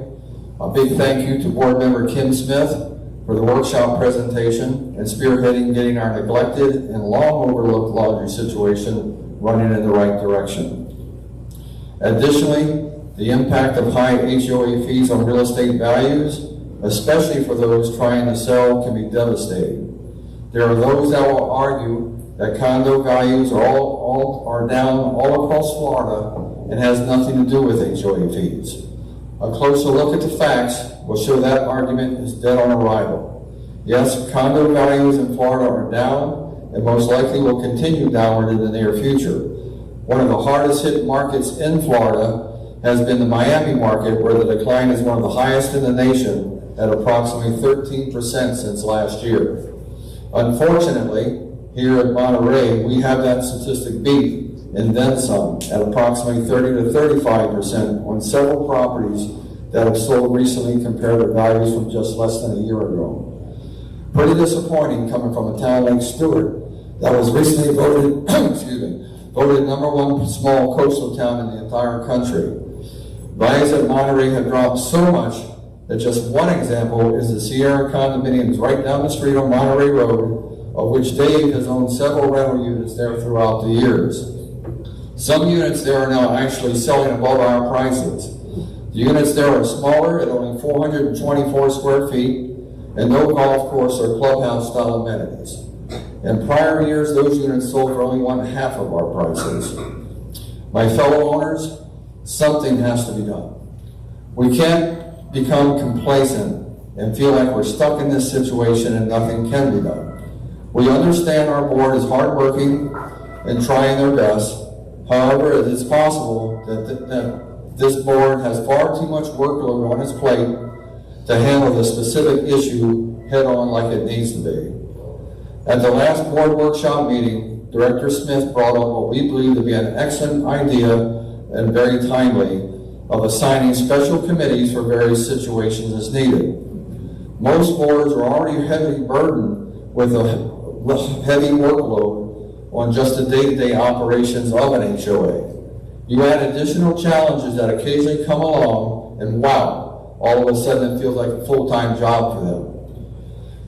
a big thank you to board member Kim Smith for the workshop presentation and spearheading getting our neglected and long overlooked laundry situation running in the right direction. Additionally, the impact of high HOA fees on real estate values, especially for those trying to sell, can be devastating. There are those that will argue that condo values are down all across Florida and has nothing to do with HOA fees. A closer look at the facts will show that argument is dead on arrival. Yes, condo values in Florida are down and most likely will continue downward in the near future. One of the hardest hit markets in Florida has been the Miami market, where the decline is one of the highest in the nation at approximately 13% since last year. Unfortunately, here at Monterey, we have that statistic beat and then some at approximately 30 to 35% on several properties that have sold recently compared to values from just less than a year ago. Pretty disappointing coming from a town like Stewart that was recently voted, voted #1 small coastal town in the entire country. Values at Monterey have dropped so much that just one example is the Sierra condominiums right down the street on Monterey Road, of which Dave has owned several rental units there throughout the years. Some units there are now actually selling above our prices. The units there are smaller at only 424 square feet and no golf course or clubhouse style amenities. In prior years, those units sold for only 1/2 of our prices. My fellow owners, something has to be done. We can't become complacent and feel like we're stuck in this situation and nothing can be done. We understand our board is hardworking and trying their best. However, it is possible that this board has far too much workload on its plate to handle the specific issue head on like it needs to be. At the last board workshop meeting, Director Smith brought up what we believe to be an excellent idea and very timely of assigning special committees for various situations as needed. Most boards are already heavily burdened with a heavy workload on just the day-to-day operations of an HOA. You add additional challenges that occasionally come along, and wow, all of a sudden it feels like a full-time job for them.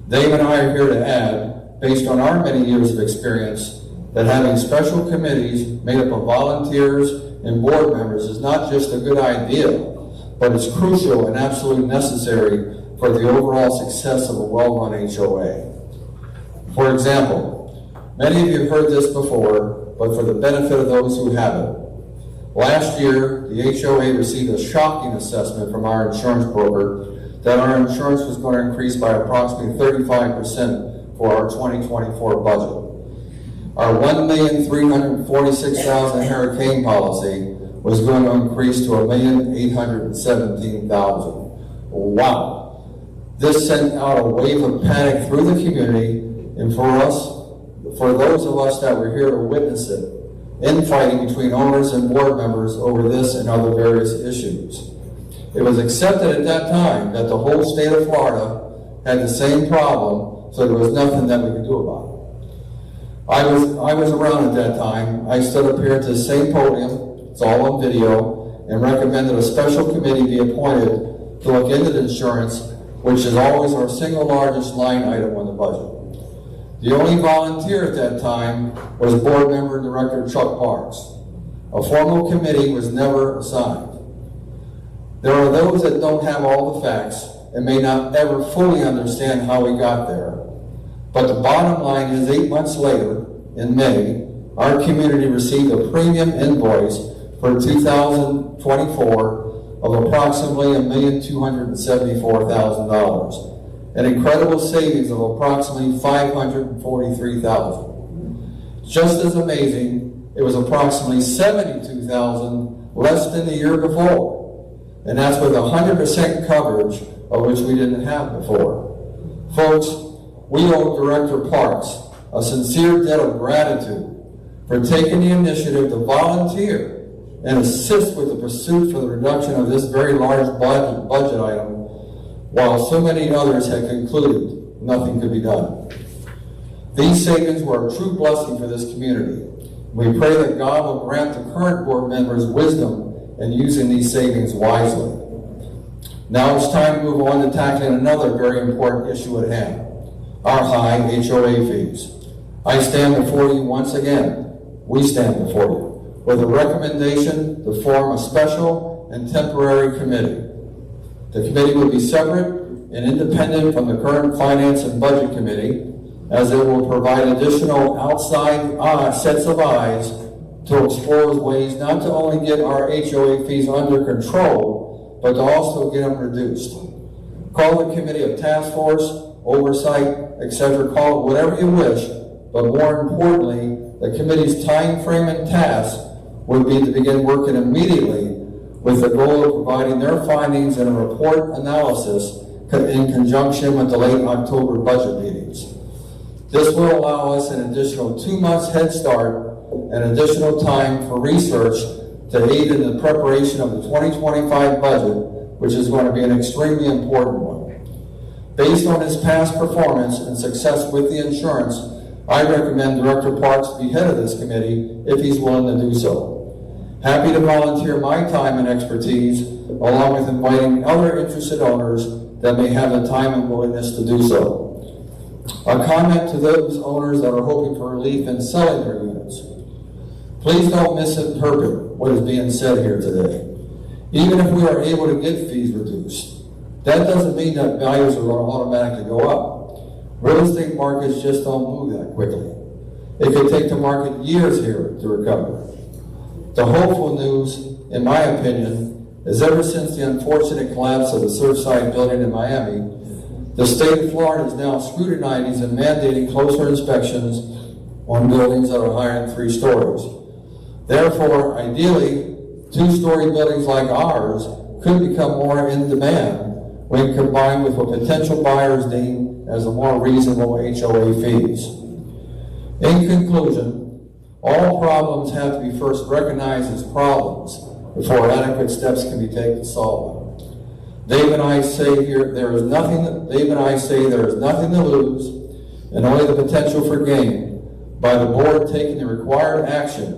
Dave and I are here to add, based on our many years of experience, that having special committees made up of volunteers and board members is not just a good idea, but it's crucial and absolutely necessary for the overall success of a well-run HOA. For example, many of you have heard this before, but for the benefit of those who haven't. Last year, the HOA received a shocking assessment from our insurance broker that our insurance was going to increase by approximately 35% for our 2024 budget. Our $1,346,000 hurricane policy was going to increase to $1,817,000. Wow. This sent out a wave of panic through the community, and for those of us that were here to witness it, infighting between owners and board members over this and other various issues. It was accepted at that time that the whole state of Florida had the same problem, so there was nothing that we could do about it. I was around at that time. I stood up here at the same podium, it's all on video, and recommended a special committee be appointed to look into the insurance, which is always our single largest line item on the budget. The only volunteer at that time was board member and director Chuck Parks. A formal committee was never assigned. There are those that don't have all the facts and may not ever fully understand how we got there. But the bottom line is 8 months later, in May, our community received a premium invoice for 2024 of approximately $1,274,000. An incredible savings of approximately $543,000. Just as amazing, it was approximately $72,000 less than the year before. And that's with 100% coverage, of which we didn't have before. Folks, we owe Director Parks a sincere debt of gratitude for taking the initiative to volunteer and assist with the pursuit for the reduction of this very large budget item, while so many others had concluded nothing could be done. These savings were a true blessing for this community. We pray that God will grant the current board members wisdom in using these savings wisely. Now it's time to move on to tackling another very important issue at hand, our high HOA fees. I stand before you once again, we stand before you, with a recommendation to form a special and temporary committee. The committee will be separate and independent from the current Finance and Budget Committee, as it will provide additional outside sets of eyes to explore ways not to only get our HOA fees under control, but to also get them reduced. Call the committee a task force, oversight, etc. Call it whatever you wish, but more importantly, the committee's time frame and task would be to begin working immediately with the goal of providing their findings and a report analysis in conjunction with the late October budget meetings. This will allow us an additional 2 months head start and additional time for research to aid in the preparation of the 2025 budget, which is going to be an extremely important one. Based on his past performance and success with the insurance, I recommend Director Parks be head of this committee if he's willing to do so. Happy to volunteer my time and expertise, along with inviting other interested owners that may have the time and willingness to do so. A comment to those owners that are hoping for relief in selling their units. Please don't misinterpret what is being said here today. Even if we are able to get fees reduced, that doesn't mean that values are going to automatically go up. Real estate markets just don't move that quickly. It could take the market years here to recover. The hopeful news, in my opinion, is ever since the unfortunate collapse of the Surfside building in Miami, the state of Florida is now scrutinizing and mandating closer inspections on buildings that are higher than 3 stories. Therefore, ideally, 2-story buildings like ours could become more in demand when combined with what potential buyers deem as a more reasonable HOA fees. In conclusion, all problems have to be first recognized as problems before adequate steps can be taken to solve them. Dave and I say there is nothing to lose and only the potential for gain by the board taking the required action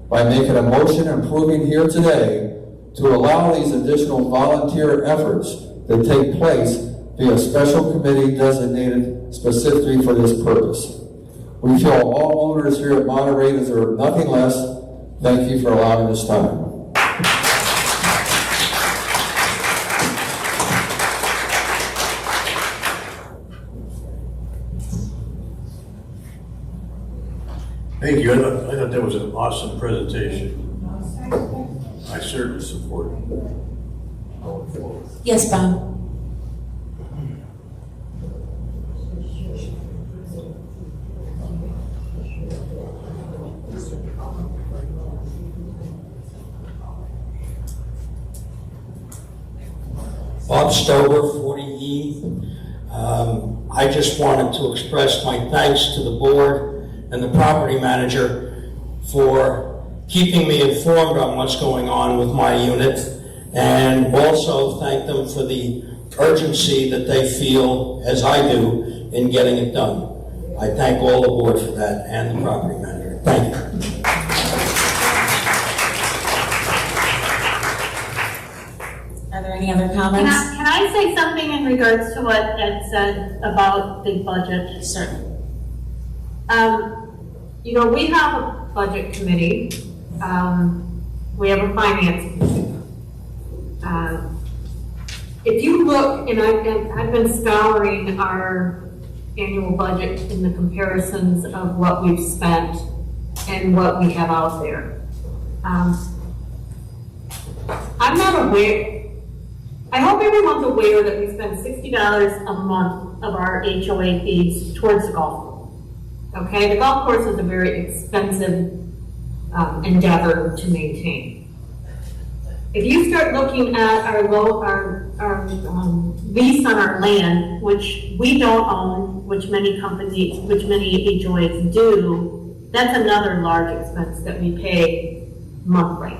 by making a motion approving here today to allow these additional volunteer efforts that take place via a special committee designated specifically for this purpose. We feel all owners here at Monterey deserve nothing less. Thank you for allowing this time. Thank you. I thought that was an awesome presentation. I certainly support it. Yes, Bob? Bob Stover, 40E. I just wanted to express my thanks to the board and the property manager for keeping me informed on what's going on with my unit, and also thank them for the urgency that they feel, as I do, in getting it done. I thank all the board for that and the property manager. Thank you. Are there any other comments? Can I say something in regards to what Ed said about the budget? Certainly. You know, we have a budget committee. We have a finance committee. If you look, and I've been scouring our annual budget in the comparisons of what we've spent and what we have out there. I'm not aware, I hope everyone's aware that we spend $60 a month of our HOA fees towards the golf course. Okay, the golf course is a very expensive endeavor to maintain. If you start looking at our lease on our land, which we don't own, which many HOAs do, that's another large expense that we pay monthly.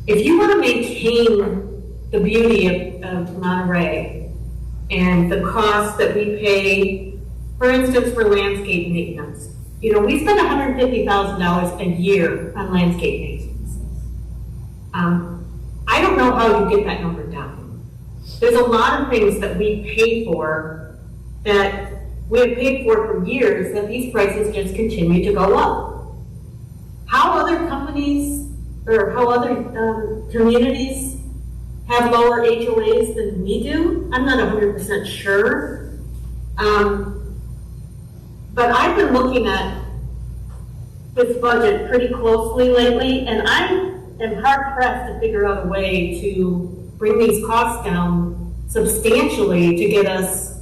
If you want to maintain the beauty of Monterey and the cost that we pay, for instance, for landscape maintenance, you know, we spend $150,000 a year on landscape maintenance. I don't know how you get that number down. There's a lot of things that we pay for that we have paid for years that these prices just continue to go up. How other companies or how other communities have lower HOAs than we do. I'm not 100% sure. But I've been looking at this budget pretty closely lately, and I am hard pressed to figure out a way to bring these costs down substantially to get us,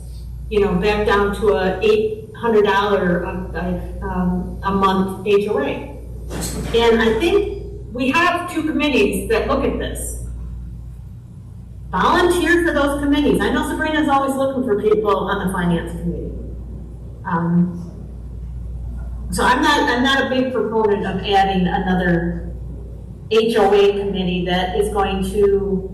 back down to a $800 a month HOA. And I think we have 2 committees that look at this. Volunteer for those committees. I know Sabrina's always looking for people on the finance committee. So I'm not a big proponent of adding another HOA committee that is going to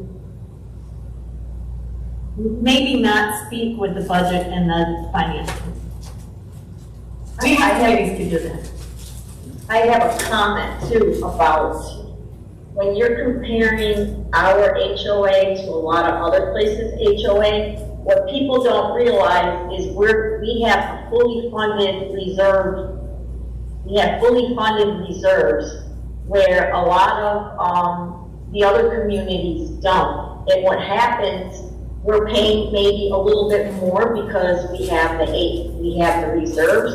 maybe not speak with the budget and the finance committee. We have committees to do that. I have a comment too about when you're comparing our HOA to a lot of other places' HOA, what people don't realize is we have fully funded reserve. We have fully funded reserves where a lot of the other communities don't. And what happens, we're paying maybe a little bit more because we have the reserves.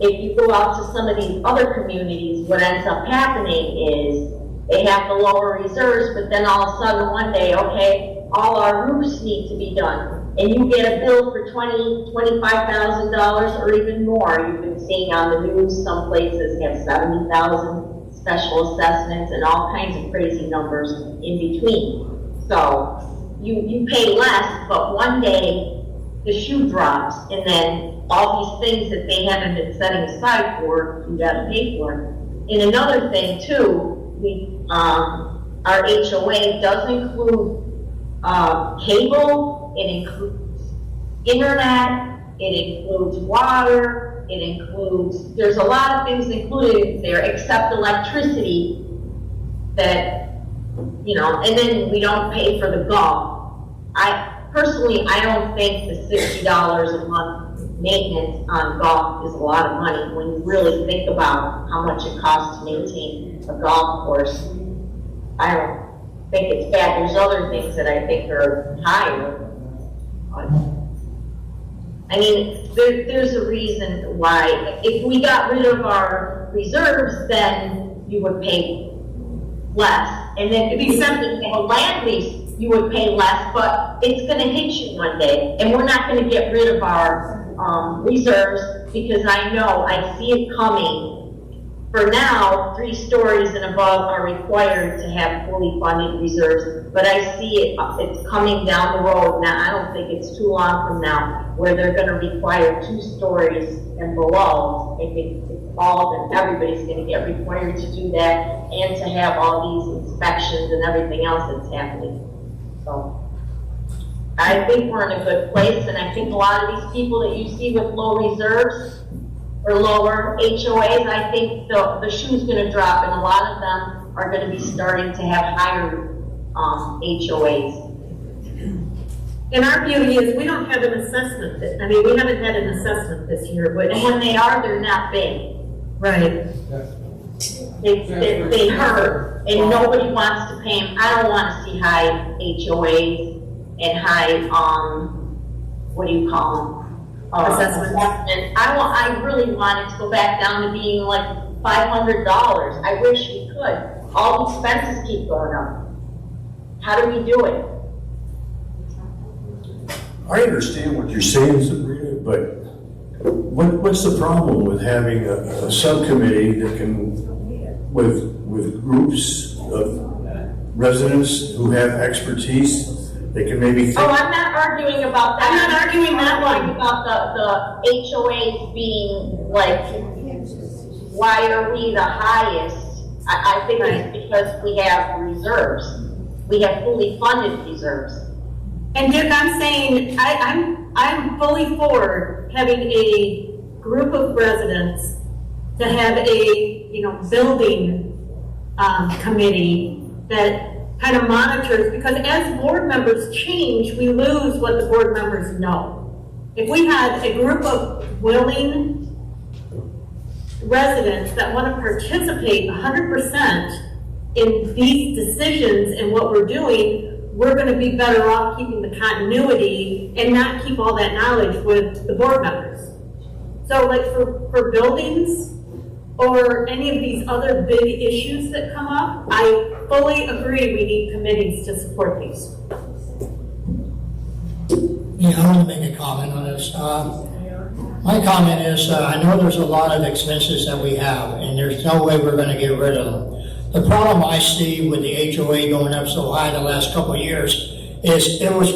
If you go out to some of these other communities, what ends up happening is they have the lower reserves, but then all of a sudden one day, okay, all our roofs need to be done. And you get a bill for $25,000 or even more. You've been seeing on the news, some places have 70,000 special assessments and all kinds of crazy numbers in between. So you pay less, but one day the shoe drops, and then all these things that they haven't been setting aside for, you gotta pay for. And another thing too, our HOA does include cable, it includes internet, it includes water, it includes, there's a lot of things included there except electricity that, and then we don't pay for the golf. Personally, I don't think the $60 a month maintenance on golf is a lot of money when you really think about how much it costs to maintain a golf course. I don't think it's bad. There's other things that I think are higher. I mean, there's a reason why. If we got rid of our reserves, then you would pay less. And then if you sent a land lease, you would pay less, but it's going to hit you one day. And we're not going to get rid of our reserves because I see it coming. For now, 3 stories and above are required to have fully funded reserves, but I see it's coming down the road. Now, I don't think it's too long from now where they're going to require 2 stories and below. I think everybody's going to get required to do that and to have all these inspections and everything else that's happening. So I think we're in a good place, and I think a lot of these people that you see with low reserves or lower HOAs, I think the shoe's going to drop, and a lot of them are going to be starting to have higher HOAs. And our beauty is we don't have an assessment. We haven't had an assessment this year, but and when they are, they're not big. Right. They hurt, and nobody wants to pay them. I don't want to see high HOAs and high, what do you call them? Assessments. And I really want it to go back down to being like $500. I wish we could. All the expenses keep going up. How do we do it? I understand what you're saying, Sabrina, but what's the problem with having a subcommittee that can, with groups of residents who have expertise, they can maybe think. Oh, I'm not arguing about that. I'm not arguing that one. I'm talking about the HOAs being like, why are we the highest? I think it's because we have reserves. We have fully funded reserves. And Dick, I'm saying, I'm fully for having a group of residents to have a, building committee that kind of monitors, because as board members change, we lose what the board members know. If we had a group of willing residents that want to participate 100%, in these decisions and what we're doing, we're gonna be better off keeping the continuity and not keep all that knowledge with the board members. So like for buildings or any of these other big issues that come up, I fully agree we need committees to support these. Yeah, I want to make a comment on this. My comment is, I know there's a lot of expenses that we have, and there's no way we're going to get rid of them. The problem I see with the HOA going up so high the last couple of years is it was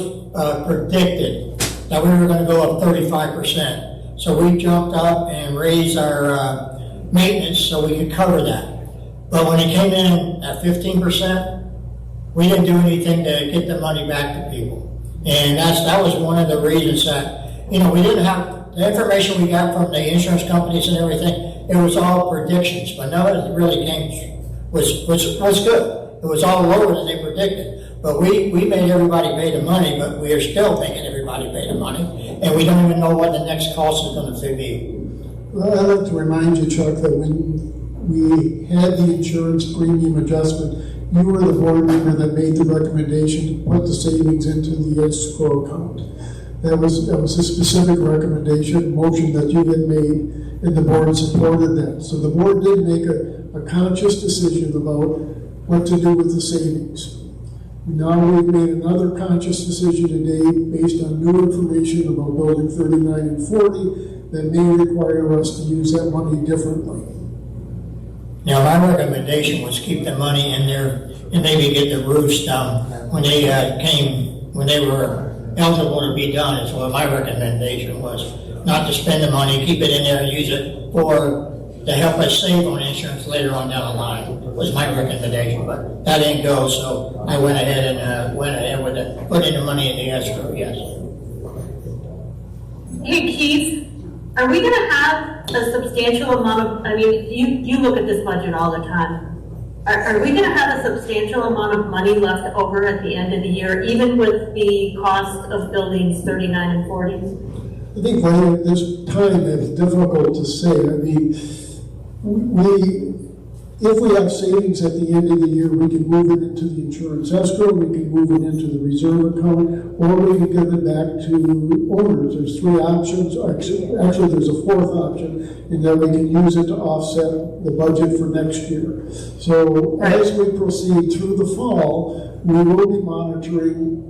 predicted that we were going to go up 35%. So we jumped up and raised our maintenance so we could cover that. But when it came in at 15%, we didn't do anything to get the money back to people. And that was one of the reasons that, we didn't have, the information we got from the insurance companies and everything, it was all predictions, but none of it really was good. It was all lower than they predicted. But we made everybody pay the money, but we are still making everybody pay the money, and we don't even know what the next cost is going to be. Well, I'd like to remind you, Chuck, that when we had the insurance premium adjustment, you were the board member that made the recommendation to put the savings into the escrow account. That was a specific recommendation, motion that you had made, and the board supported that. So the board did make a conscious decision about what to do with the savings. Now we've made another conscious decision today based on new information about building 39 and 40 that may require us to use that money differently. Now, my recommendation was keep the money in there and maybe get the roofs done when they were eligible to be done, is what my recommendation was. Not to spend the money, keep it in there and use it to help us save on insurance later on down the line, was my recommendation. But that didn't go, so I went ahead with it, putting the money in the escrow, yes. Hey Keith, are we gonna have a substantial amount of, you look at this budget all the time. Are we gonna have a substantial amount of money left over at the end of the year, even with the cost of buildings 39 and 40? I think right at this time it's difficult to say. If we have savings at the end of the year, we can move it into the insurance escrow, we can move it into the reserve account, or we can give it back to owners. There's three options. Actually, there's a fourth option, in that we can use it to offset the budget for next year. So as we proceed through the fall, we will be monitoring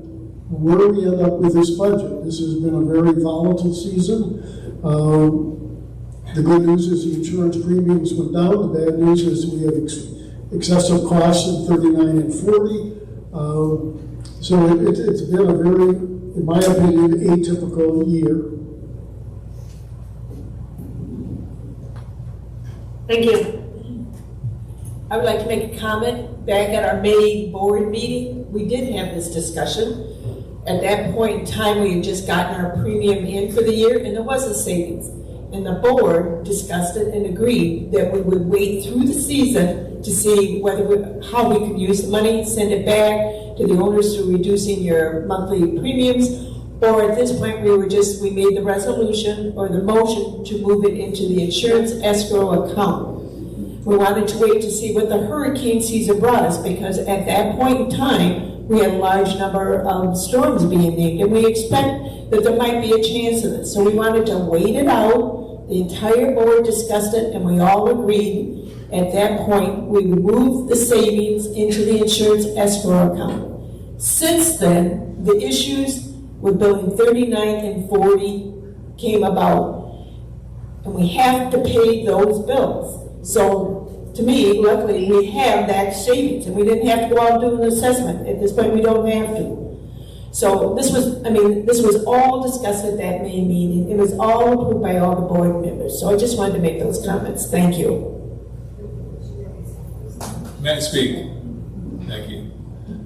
where we end up with this budget. This has been a very volatile season. The good news is the insurance premiums went down. The bad news is we have excessive costs in 39 and 40. So it's been a very, in my opinion, atypical year. Thank you. I would like to make a comment. Back at our May board meeting, we did have this discussion. At that point in time, we had just gotten our premium in for the year, and there was a savings. And the board discussed it and agreed that we would wait through the season to see how we could use the money, send it back to the owners through reducing your monthly premiums, or at this point we made the resolution or the motion to move it into the insurance escrow account. We wanted to wait to see what the hurricane season brought us, because at that point in time, we had a large number of storms being named, and we expect that there might be a chance of it. So we wanted to wait it out. The entire board discussed it, and we all agreed at that point we would move the savings into the insurance escrow account. Since then, the issues with building 39 and 40 came about, and we have to pay those bills. So to me, luckily, we have that savings, and we didn't have to go out and do an assessment. At this point, we don't have to. So this was all discussed at that May meeting. It was all approved by all the board members. So I just wanted to make those comments. Thank you. May I speak? Thank you.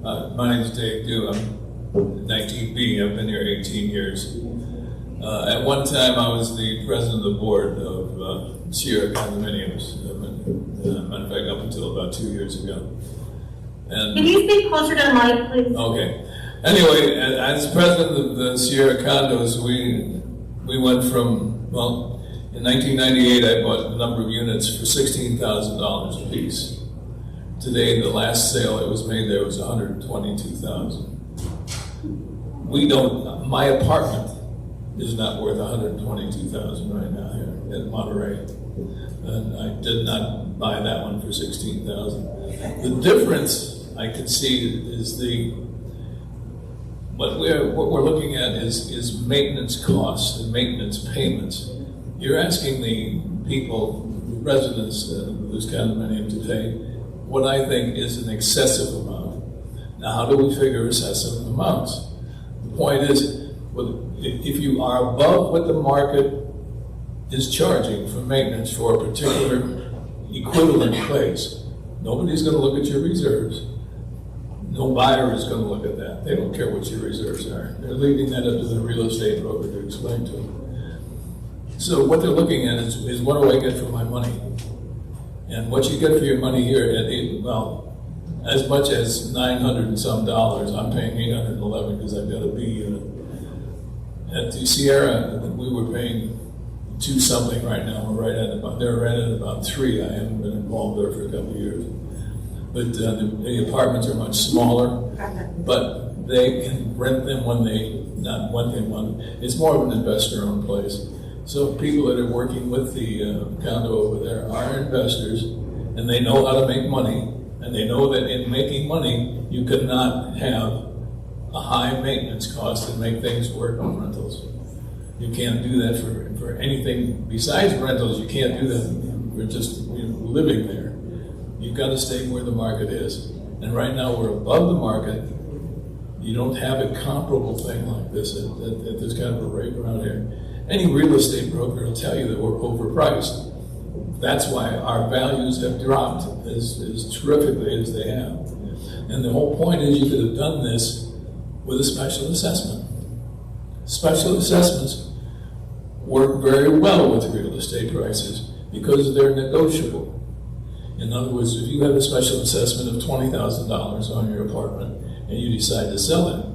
My name is Dave Dew. I'm 19B. I've been here 18 years. At one time, I was the president of the board of Sierra Condominiums. Matter of fact, up until about 2 years ago. And can you speak closer to the mic, please? Okay. Anyway, as president of the Sierra Condos, we went from, well, in 1998, I bought a number of units for $16,000 a piece, Today, the last sale that was made there was $122,000. We don't, my apartment is not worth $122,000 right now here in Monterey. And I did not buy that one for $16,000. The difference I can see is what we're looking at is maintenance costs and maintenance payments. You're asking the people, residents, those condominium to pay what I think is an excessive amount. Now, how do we figure excessive amounts? The point is, if you are above what the market is charging for maintenance for a particular equivalent place, nobody's going to look at your reserves. No buyer is going to look at that. They don't care what your reserves are. They're leaving that up to the real estate broker to explain to them. So what they're looking at is what do I get for my money? And what you get for your money here at as much as $900 and some dollars. I'm paying $811 because I've got a B unit. At the Sierra, we were paying 2 something right now. They're right at about 3. I haven't been involved there for a couple of years. But the apartments are much smaller, but they can rent them it's more of an investor-owned place. So people that are working with the condo over there are investors, and they know how to make money, and they know that in making money, you cannot have a high maintenance cost and make things work on rentals. You can't do that for anything besides rentals. You can't do that for just living there. You've got to stay where the market is. And right now we're above the market. You don't have a comparable thing like this at this kind of a rate around here. Any real estate broker will tell you that we're overpriced. That's why our values have dropped as terrifically as they have. And the whole point is you could have done this with a special assessment. Special assessments work very well with real estate prices because they're negotiable. In other words, if you have a special assessment of $20,000 on your apartment and you decide to sell it,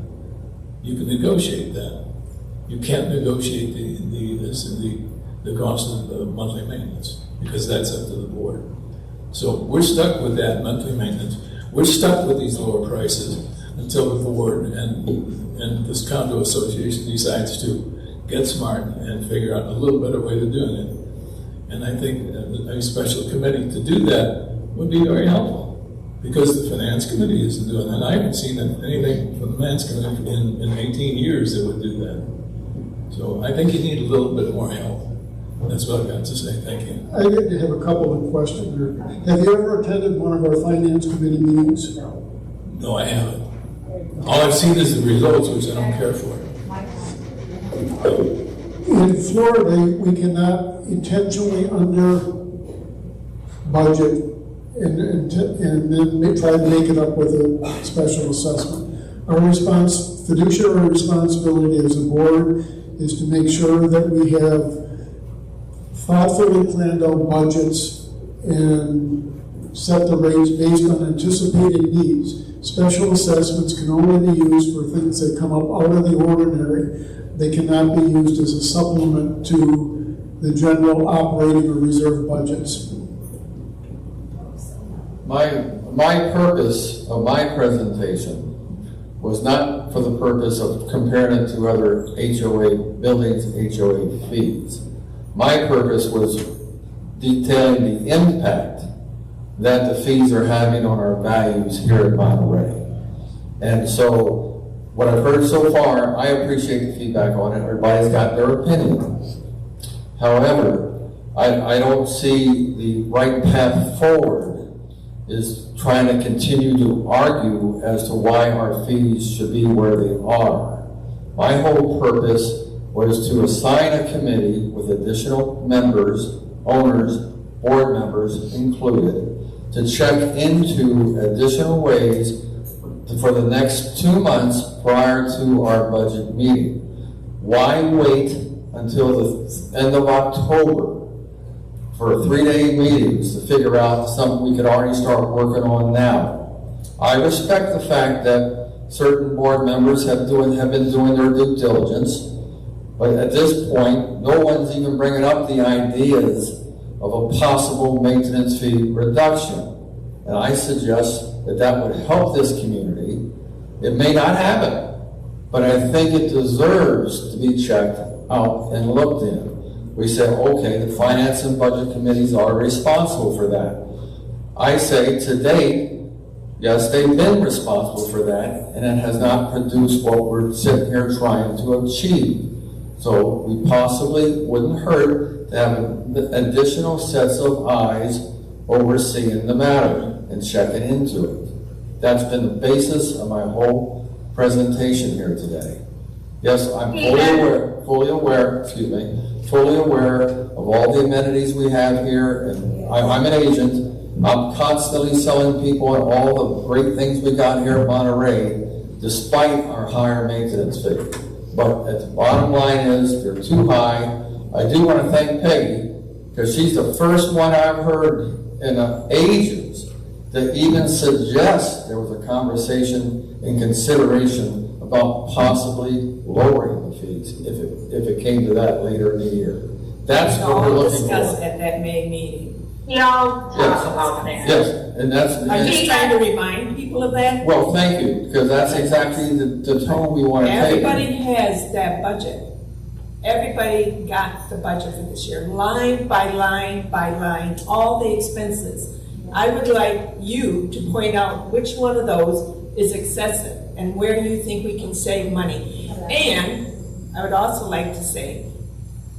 you can negotiate that. You can't negotiate the cost of the monthly maintenance because that's up to the board. So we're stuck with that monthly maintenance. We're stuck with these lower prices until the board and this condo association decides to get smart and figure out a little better way of doing it. And I think a special committee to do that would be very helpful because the finance committee isn't doing that. I haven't seen anything from the finance committee in 18 years that would do that. So I think you need a little bit more help. That's what I've got to say. Thank you. I have a couple of questions here. Have you ever attended one of our finance committee meetings? No, I haven't. All I've seen is the results, which I don't care for. In Florida, we cannot intentionally under budget and then try to make it up with a special assessment. Our fiduciary responsibility as a board is to make sure that we have thoughtfully planned out budgets and set the rates based on anticipated needs. Special assessments can only be used for things that come up out of the ordinary. They cannot be used as a supplement to the general operating or reserve budgets. My purpose of my presentation was not for the purpose of comparing it to other HOA buildings, HOA fees. My purpose was detailing the impact that the fees are having on our values here in Monterey. And so, what I've heard so far, I appreciate the feedback on it. Everybody's got their opinion. However, I don't see the right path forward is trying to continue to argue as to why our fees should be where they are. My whole purpose was to assign a committee with additional members, owners, board members included, to check into additional ways for the next 2 months prior to our budget meeting. Why wait until the end of October for 3-day meetings to figure out something we could already start working on now? I respect the fact that certain board members have been doing their due diligence, but at this point, no one's even bringing up the ideas of a possible maintenance fee reduction. and I suggest that that would help this community. It may not happen, but I think it deserves to be checked out and looked in. We say, okay, the finance and budget committees are responsible for that. I say to date, yes, they've been responsible for that, and it has not produced what we're sitting here trying to achieve. So we possibly wouldn't hurt to have additional sets of eyes overseeing the matter and checking into it. That's been the basis of my whole presentation here today. Yes, I'm fully aware of all the amenities we have here, and I'm an agent. I'm constantly selling people on all the great things we got here at Monterey, despite our higher maintenance fee. But at the bottom line is, they're too high. I do want to thank Peggy, because she's the first one I've heard in ages to even suggest there was a conversation in consideration about possibly lowering the fees if it came to that later in the year. That's what we're looking for. Discussed at that May meeting. Y'all talk about that. Yes, and that's. I'm just trying to remind people of that. Well, thank you, because that's exactly the tone we want to take. Everybody has that budget. Everybody got the budget for this year, line by line by line, all the expenses. I would like you to point out which one of those is excessive and where you think we can save money. And I would also like to say,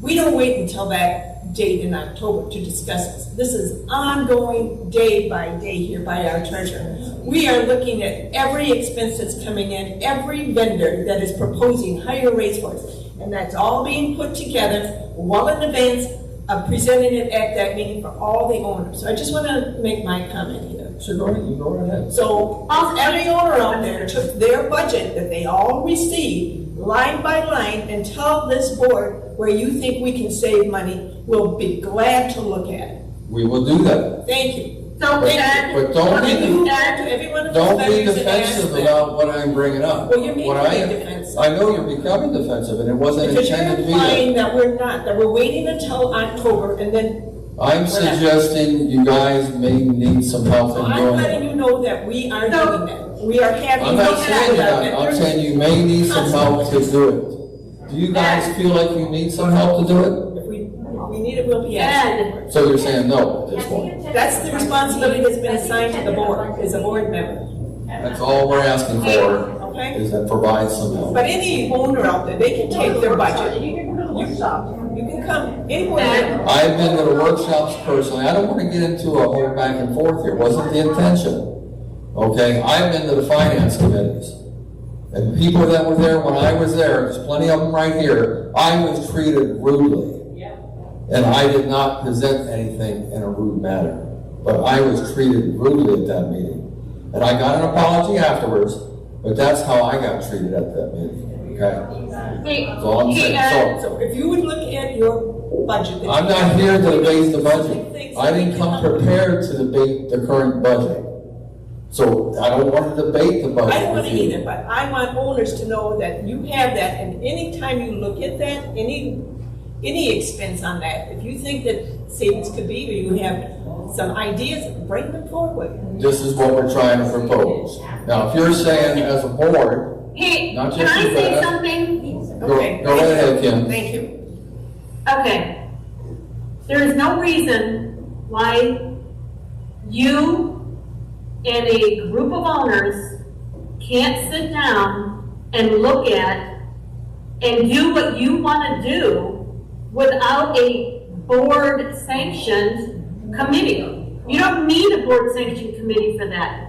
we don't wait until that date in October to discuss this. This is ongoing day by day here by our treasurer. We are looking at every expense that's coming in, every vendor that is proposing higher rates for us. And that's all being put together well in advance of presenting it at that meeting for all the owners. So I just want to make my comment here. So go ahead. So every owner out there took their budget that they all received line by line and tell this board where you think we can save money. We'll be glad to look at it. We will do that. Thank you. So But don't be defensive about what I'm bringing up. Well, you're being defensive. I know you're becoming defensive, and it wasn't Because intended to be you're implying that. that we're not, that we're waiting until October and then. I'm suggesting you guys may need some help in I'm doing letting it. you know that we are doing that. We are having. I'm not saying that. I'm saying you may need some help to do it. Do you guys feel like you need some help to do it? If we need it, we'll be asking. So you're saying no at this point? That's the responsibility that's been assigned to the board, as a board member. That's all we're asking for, Okay? is that provide some help. But any owner out there, they can take their budget. You can come anywhere. I've been to the workshops personally. I don't want to get into a whole back and forth here. It wasn't the intention. Okay, I've been to the finance committees. And people that were there when I was there, there's plenty of them right here, I was treated rudely. And I did not present anything in a rude manner. But I was treated rudely at that meeting. And I got an apology afterwards, but that's how I got treated at that meeting. Okay? That's all I'm saying. So if you would look at your budget. I'm not here to debate the budget. I didn't come prepared to debate the current budget. So I don't want to debate the budget. I don't want with to you. either, but I want owners to know that you have that, and anytime you look at that, any expense on that, if you think that savings could be, or you have some ideas, bring them forward. This is what we're trying to propose. Now, if you're saying as a board, Hey, not can just I you, say Beth. something? Go ahead, Kim. Thank you. Okay. There is no reason why you and a group of owners can't sit down and look at and do what you want to do without a board sanctioned committee. You don't need a board sanctioned committee for that.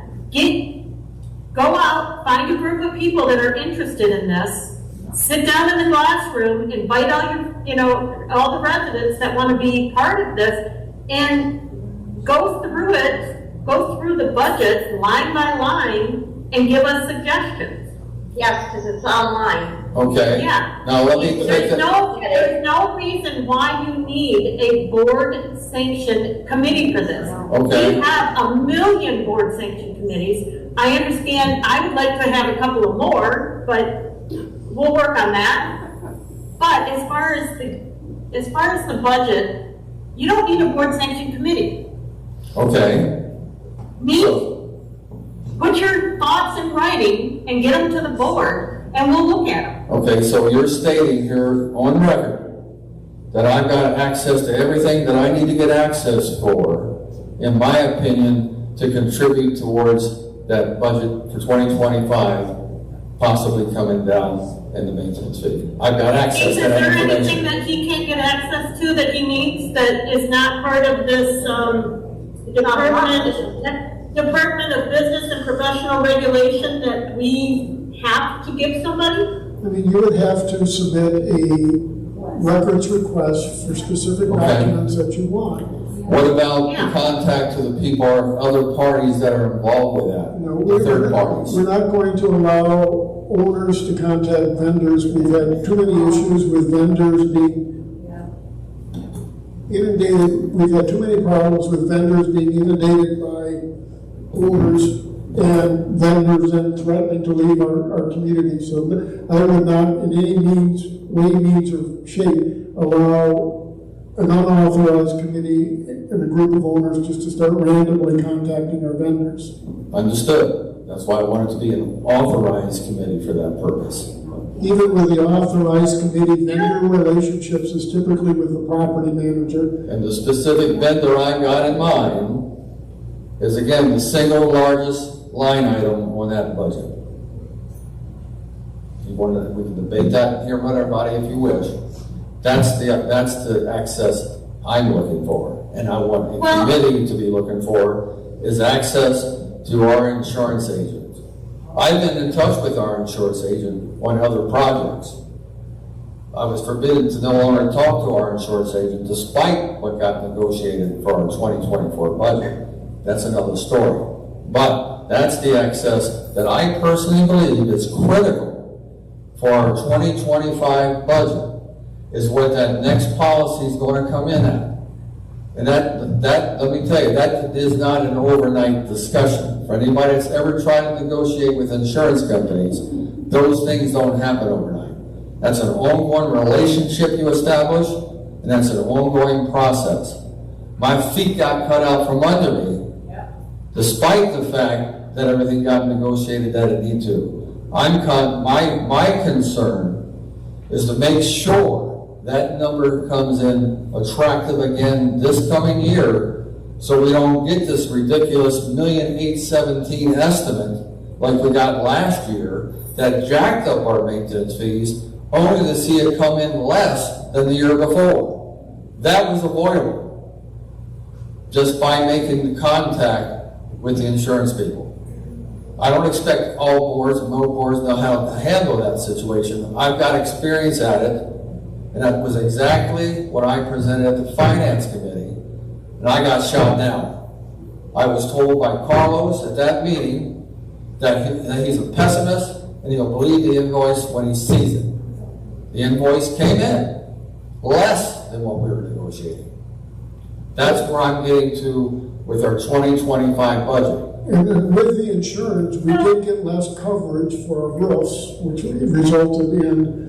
Go out, find a group of people that are interested in this, sit down in the classroom, invite all the residents that want to be part of this, and go through the budget line by line and give us suggestions. Yes, because it's online. Okay. Yeah. Now let me take There's no reason why you need a board-sanctioned committee for this. Okay. We have a million board-sanctioned committees. I understand, I would like to have a couple of more, but we'll work on that. But as far as the budget, you don't need a board-sanctioned committee. Okay. meet, put your thoughts in writing and get them to the board, and we'll look at them. Okay, so you're stating here on record that I've got access to everything that I need to get access for, in my opinion, to contribute towards that budget for 2025 possibly coming down in the maintenance fee. I've got access Is to there that anything information. that he can't get access to that he needs that is not part of this, Department of Business and Professional Regulation that we have to give somebody? I mean, you would have to submit a records request for specific Okay. documents that you want. What about Yeah. the contact to the people or other parties that are involved with that? No, The third parties? we're not going to allow owners to contact vendors. We've had too many issues with vendors being inundated. We've had too many problems with vendors being inundated by owners and vendors then threatening to leave our community. So I would not in any means or shape allow an unauthorized committee and a group of owners just to start randomly contacting our vendors. Understood. That's why I wanted to be an authorized committee for that purpose. Even with the authorized committee, vendor relationships is typically with the property manager. And the specific vendor I've got in mind is, again, the single largest line item on that budget. You want to, we can debate that here with everybody if you wish. That's the access I'm looking for. And I want a committee to be looking for is access to our insurance agent. I've been in touch with our insurance agent on other projects. I was forbidden to no longer talk to our insurance agent despite what got negotiated for our 2024 budget. That's another story. But that's the access that I personally believe is critical for our 2025 budget, is what that next policy is going to come in at. And that, let me tell you, that is not an overnight discussion. For anybody that's ever tried to negotiate with insurance companies, those things don't happen overnight. That's an ongoing relationship you establish, and that's an ongoing process. My feet got cut out from under me, despite the fact that everything got negotiated that it needed to. My concern is to make sure that number comes in attractive again this coming year, so we don't get this ridiculous $1,817,000 estimate like we got last year that jacked up our maintenance fees, only to see it come in less than the year before. That was avoidable just by making the contact with the insurance people. I don't expect all boards and no boards know how to handle that situation. I've got experience at it, and that was exactly what I presented at the Finance Committee, and I got shot down. I was told by Carlos at that meeting that he's a pessimist and he'll believe the invoice when he sees it. The invoice came in less than what we were negotiating. That's where I'm getting to with our 2025 budget. And then with the insurance, we did get less coverage for our roofs, which resulted in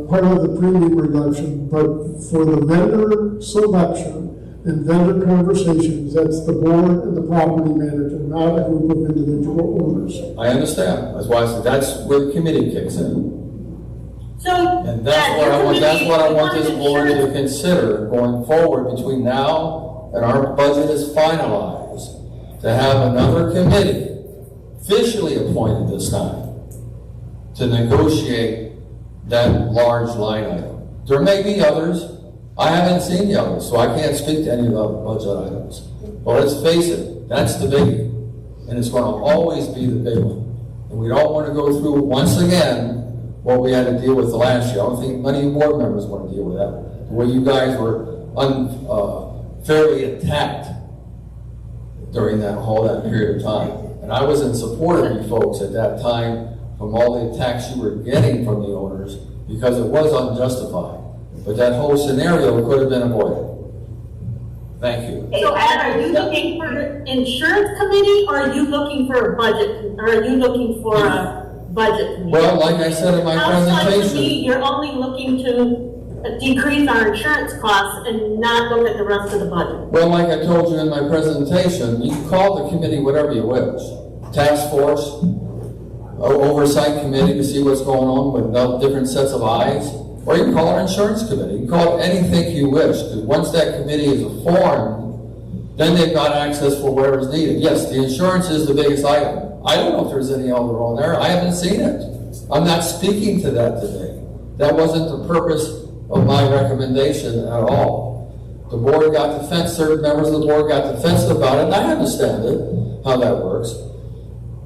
part of the premium reduction. But for the vendor selection and vendor conversations, that's the board and the property manager, not a group of individual owners. I understand. That's why I said that's where the committee kicks in. So, And that's what I want this board to consider going forward between now and our budget is finalized, to have another committee officially appointed this time to negotiate that large line item. There may be others. I haven't seen the others, so I can't speak to any of the budget items. But let's face it, that's the biggie. And it's going to always be the big one. And we don't want to go through once again what we had to deal with the last year. I don't think many of you board members want to deal with that. The way you guys were unfairly attacked during that period of time. And I was in support of you folks at that time from all the attacks you were getting from the owners, because it was unjustified. But that whole scenario could have been avoided. Thank you. So Ed, are you looking for an insurance committee, or are you looking for a budget, or are you looking for a budget committee? Well, like I said in my Sounds like to presentation, me, you're only looking to decrease our insurance costs and not look at the rest of the budget? Well, like I told you in my presentation, you can call the committee whatever you wish. Task force, oversight committee to see what's going on with different sets of eyes, or you can call it insurance committee. You can call it anything you wish, because once that committee is formed, then they've got access for whatever is needed. Yes, the insurance is the biggest item. I don't know if there's any other on there. I haven't seen it. I'm not speaking to that today. That wasn't the purpose of my recommendation at all. The board got defensive, certain members of the board got defensive about it, and I understand it, how that works.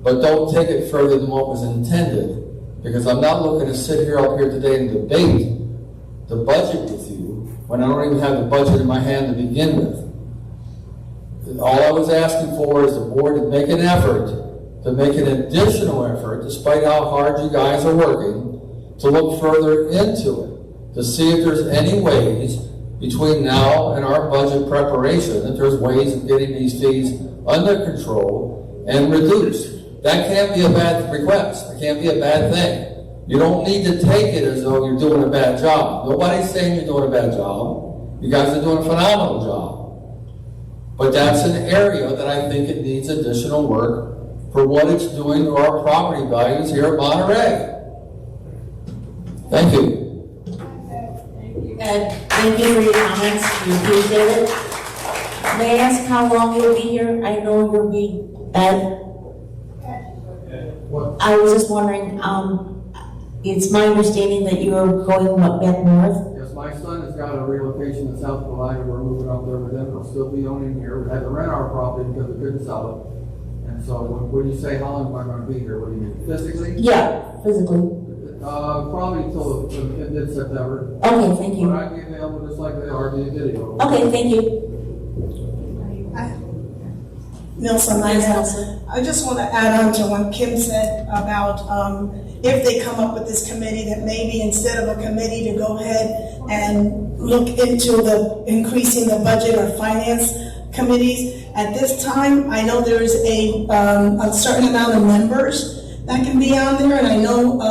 But don't take it further than what was intended, because I'm not looking to sit here up here today and debate the budget with you when I don't even have the budget in my hand to begin with. All I was asking for is the board to make an effort, to make an additional effort, despite how hard you guys are working, to look further into it, to see if there's any ways between now and our budget preparation, if there's ways of getting these fees under control and reduced. That can't be a bad request. It can't be a bad thing. You don't need to take it as though you're doing a bad job. Nobody's saying you're doing a bad job. You guys are doing a phenomenal job. But that's an area that I think it needs additional work for what it's doing to our property values here at Monterey. Thank you. Ed, thank you for your comments, we appreciate it. May I ask how long you'll be here? I know you'll be, Ed. I was just wondering, it's my understanding that you're going back north? Yes, my son has got a relocation in South Carolina. We're moving up there with him. He'll still be owning here. We had to rent our property because we couldn't sell it. And so when you say how long am I going to be here, what do you mean? Physically? Yeah, physically. Probably until mid-September. Okay, thank you. But I'd be available just like they are via video. Okay, thank you. Nelson, I just want to add on to what Kim said about if they come up with this committee, that maybe instead of a committee to go ahead and look into the increasing the budget or finance committees. At this time, I know there's a certain amount of members that can be on there, and I know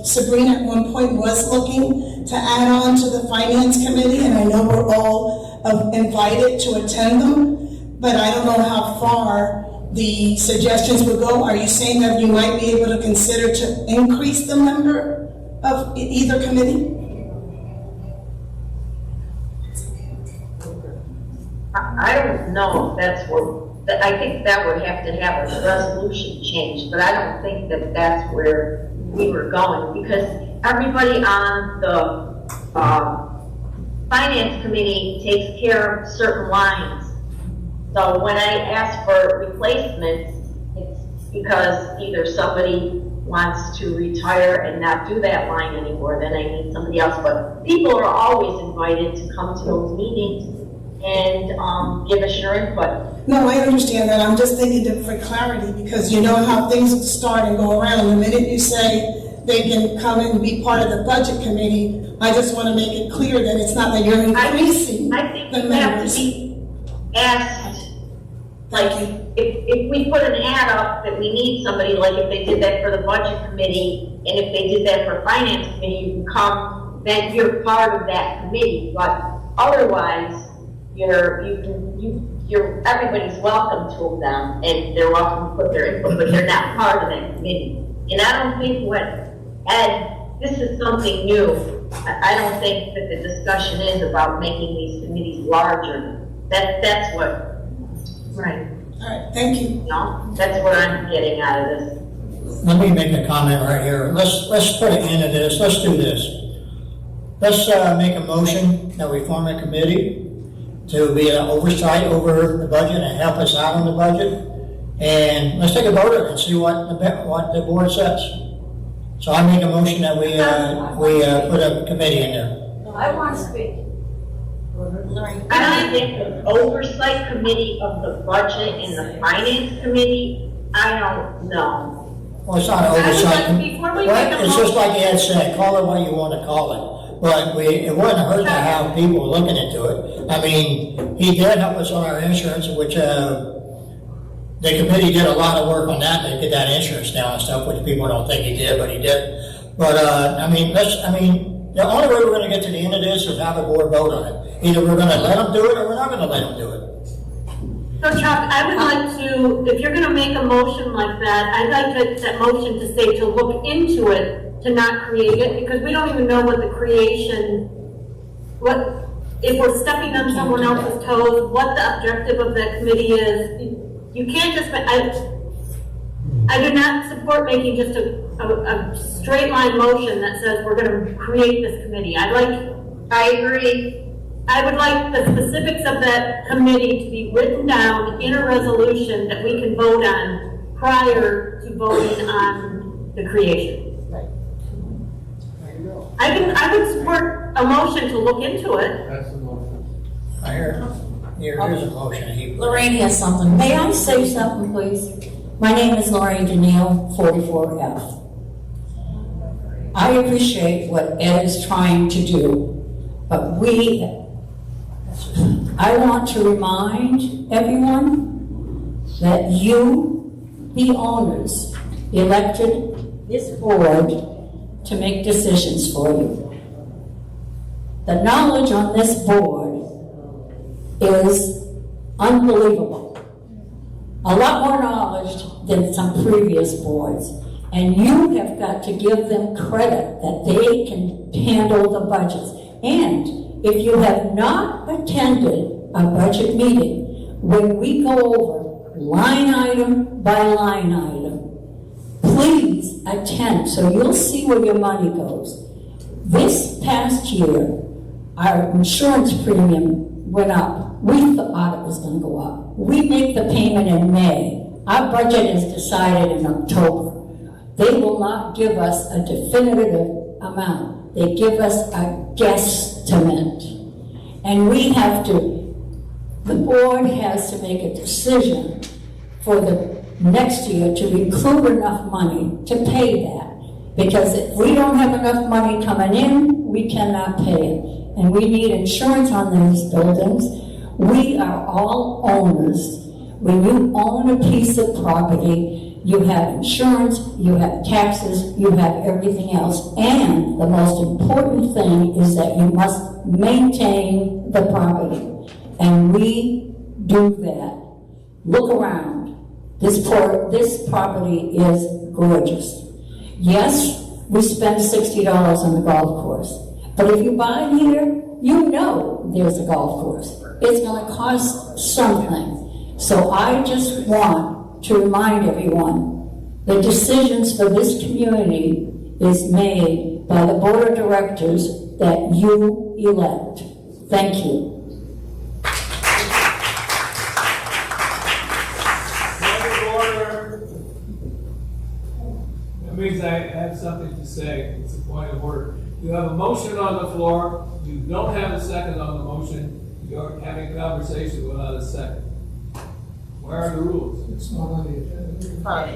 Sabrina at one point was looking to add on to the finance committee, and I know we're all invited to attend them. But I don't know how far the suggestions would go. Are you saying that you might be able to consider to increase the number of either committee? I don't know if that's where, I think that would have to have a resolution change, but I don't think that that's where we were going, because everybody on the finance committee takes care of certain lines. So when I ask for replacements, it's because either somebody wants to retire and not do that line anymore, then I need somebody else. But people are always invited to come to those meetings and give us your input. No, I understand that. I'm just thinking that for clarity, because you know how things start and go around. The minute you say they can come and be part of the budget committee, I just want to make it clear that it's not that you're increasing I think the you have members. to be asked, like, if we put an ad up that we need somebody, like if they did that for the budget committee, and if they did that for finance committee, you can come, then you're part of that committee. But otherwise, everybody's welcome to them, and they're welcome to put their input, but they're not part of that committee. And I don't think this is something new. I don't think that the discussion is about making these committees larger. That's what, right. All right, thank you. No, that's what I'm getting out of this. Let me make a comment right here. Let's put an end to this. Let's do this. Let's make a motion that we form a committee to be an oversight over the budget and help us out on the budget. And let's take a vote and see what the board says. So I make a motion that we put a committee in there. I want to speak. I don't think the oversight committee of the budget and the finance committee, I don't know. Well, it's not an oversight. Before we Well, make a it's just motion- like Ed said, call it what you want to call it. But it wouldn't hurt to have people looking into it. I mean, he did help us on our insurance, which the committee did a lot of work on that to get that insurance down and stuff, which people don't think he did, but he did. But the only way we're gonna get to the end of this is have a board vote on it. Either we're gonna let them do it, or we're not gonna let them do it. So Chuck, I would like to, if you're gonna make a motion like that, I'd like that motion to say to look into it, to not create it, because we don't even know what the creation, if we're stepping on someone else's toes, what the objective of that committee is. You can't just, I do not support making just a straight line motion that says we're gonna create this committee. I agree. I would like the specifics of that committee to be written down in a resolution that we can vote on prior to voting on the creation. Right. I would support a motion to look into it. That's the motion. Here's a motion. Lorraine has something. May I say something, please? My name is Lorraine Danielle, 44F. I appreciate what Ed is trying to do, but I want to remind everyone that you, the owners, elected this board to make decisions for you. The knowledge on this board is unbelievable. A lot more knowledge than some previous boards. And you have got to give them credit that they can handle the budgets. And if you have not attended a budget meeting, when we go over line item by line item, please attend so you'll see where your money goes. This past year, our insurance premium went up. We thought it was going to go up. We make the payment in May. Our budget is decided in October. They will not give us a definitive amount. They give us a guesstimate. And we have to, the board has to make a decision for the next year to include enough money to pay that. Because if we don't have enough money coming in, we cannot pay it. And we need insurance on these buildings. We are all owners. When you own a piece of property, you have insurance, you have taxes, you have everything else. And the most important thing is that you must maintain the property. And we do that. Look around. This property is gorgeous. Yes, we spend $60 on the golf course. But if you buy here, you know there's a golf course. It's going to cost something. So I just want to remind everyone, the decisions for this community is made by the board of directors that you elect. Thank you. That means I have something to say. It's a point of order. You have a motion on the floor. You don't have a second on the motion. You're having a conversation without a second. Where are the rules? It's not on the agenda. It's not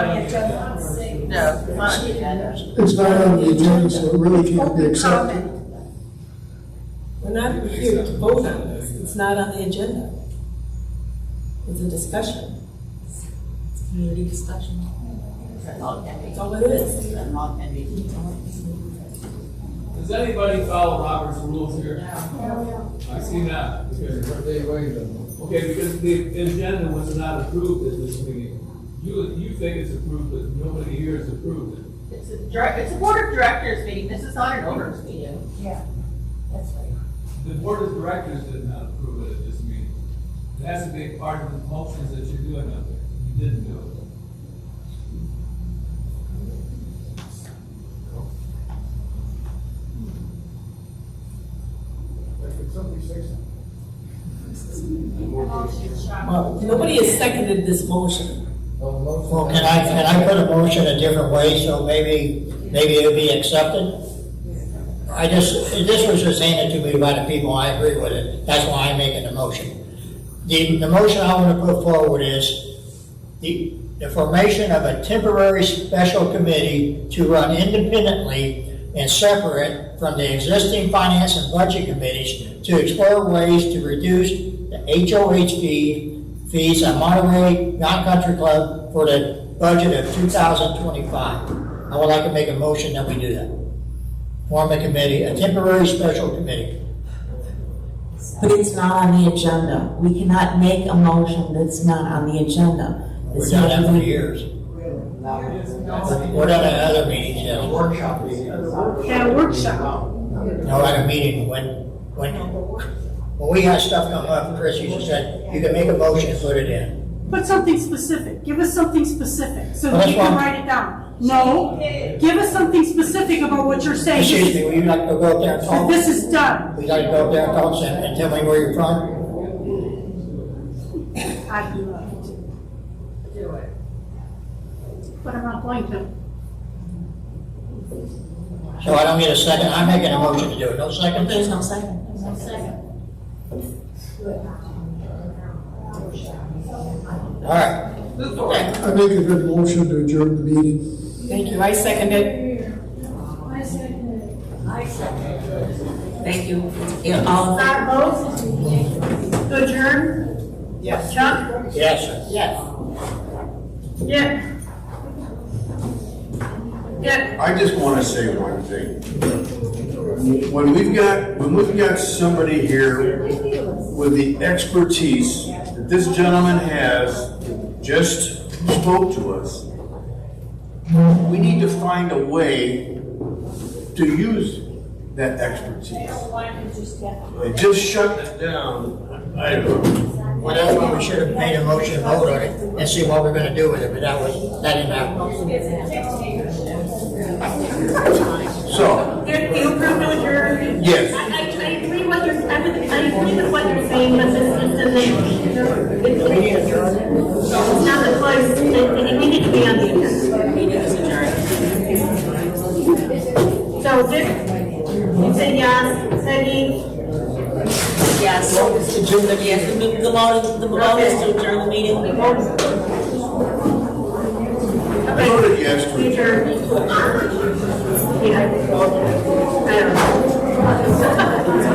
on the It's not on the agenda. No, it's not on the agenda. It's not on the agenda, so it really can't be accepted. We're not here to vote on this. It's not on the agenda. It's a discussion. It's community discussion. That's all it is. Does anybody follow Robert's rules here? I see not. Okay, because the agenda was not approved at this meeting. You think it's approved, but nobody here has approved it. It's a board of directors meeting. This is not an owners meeting. Yeah, that's right. The board of directors did not approve it at this meeting. It has to be part of the motions that you're doing up there. You didn't do it. Nobody has seconded this motion. Well, can I put a motion a different way, so maybe it'll be accepted? This was just handed to me by the people, I agree with it, that's why I'm making the motion. The motion I want to put forward is the formation of a temporary special committee to run independently and separate from the existing finance and budget committees to explore ways to reduce the HOH fees on Monterey Yacht Country Club for the budget of 2025. I would like to make a motion that we do that. form a committee, a temporary special committee. But it's not on the agenda. We cannot make a motion that's not on the agenda. We've done that for years. What at other meetings, yeah, workshop meetings. Yeah, workshop. No, at a meeting, when we had stuff come up, Chris used to say, you can make a motion and put it in. Put something specific. Give us something specific so Well, that that's you can why- write it down. No, give us something specific about what you're saying. Excuse me, will you like to go up there and talk? This is done. We gotta go up there and talk and tell me where you're from? I'd love to. Do it. But I'm not going to. So I don't get a second, I'm making a motion to do it, no second? There's no second. No second. All right. I make a good motion to adjourn the meeting. Thank you, I second it. Thank you. Yeah, all in favor? Vote to adjourn? Yes. Chuck? Yes, sir. Yes. Yeah. Yeah. I just want to say one thing. When we've got somebody here with the expertise that this gentleman has, just spoke to us, we need to find a way to use that expertise. They just shut it down. I don't know. Well, that's why we should have made a motion, vote on it, and see what we're gonna do with it, but that didn't happen. So, Do you approve to adjourn? yes. I agree I agree with what you're saying, but it's not the place, we need to be on the agenda. Meeting is adjourned. So Dick, you say yes, Peggy? Yes. Adjourn the, yes, the vote is to adjourn the meeting. I voted yes to Adjourn. Yeah, I don't know.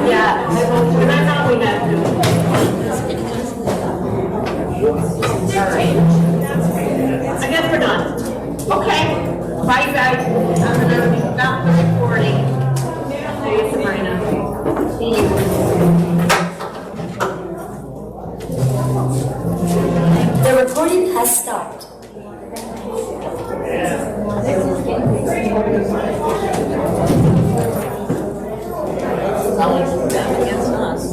Yeah, but I thought we had to. All right. I guess we're done. Okay. Bye, you guys. I'm gonna stop the recording. See you, Sabrina. See you. The recording has stopped. Against us.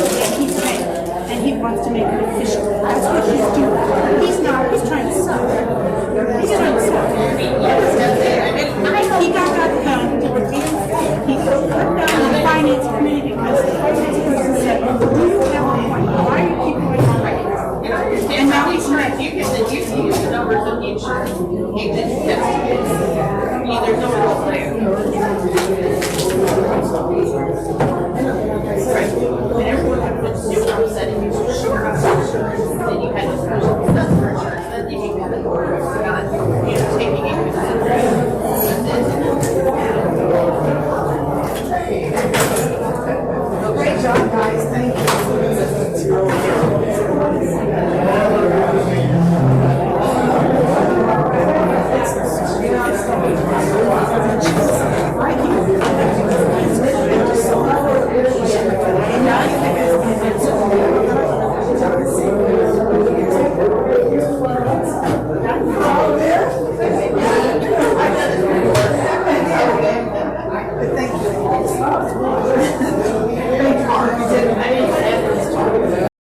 And he wants to make it official. That's what he's doing. He's not, he's trying to suck. He's trying to suck. He got that done. He put down on the finance committee because the finance person said, you have a point. Why do you keep going on like this? And now he's trying, you can use the numbers of the insurance. You can test it. I mean, there's no rules there.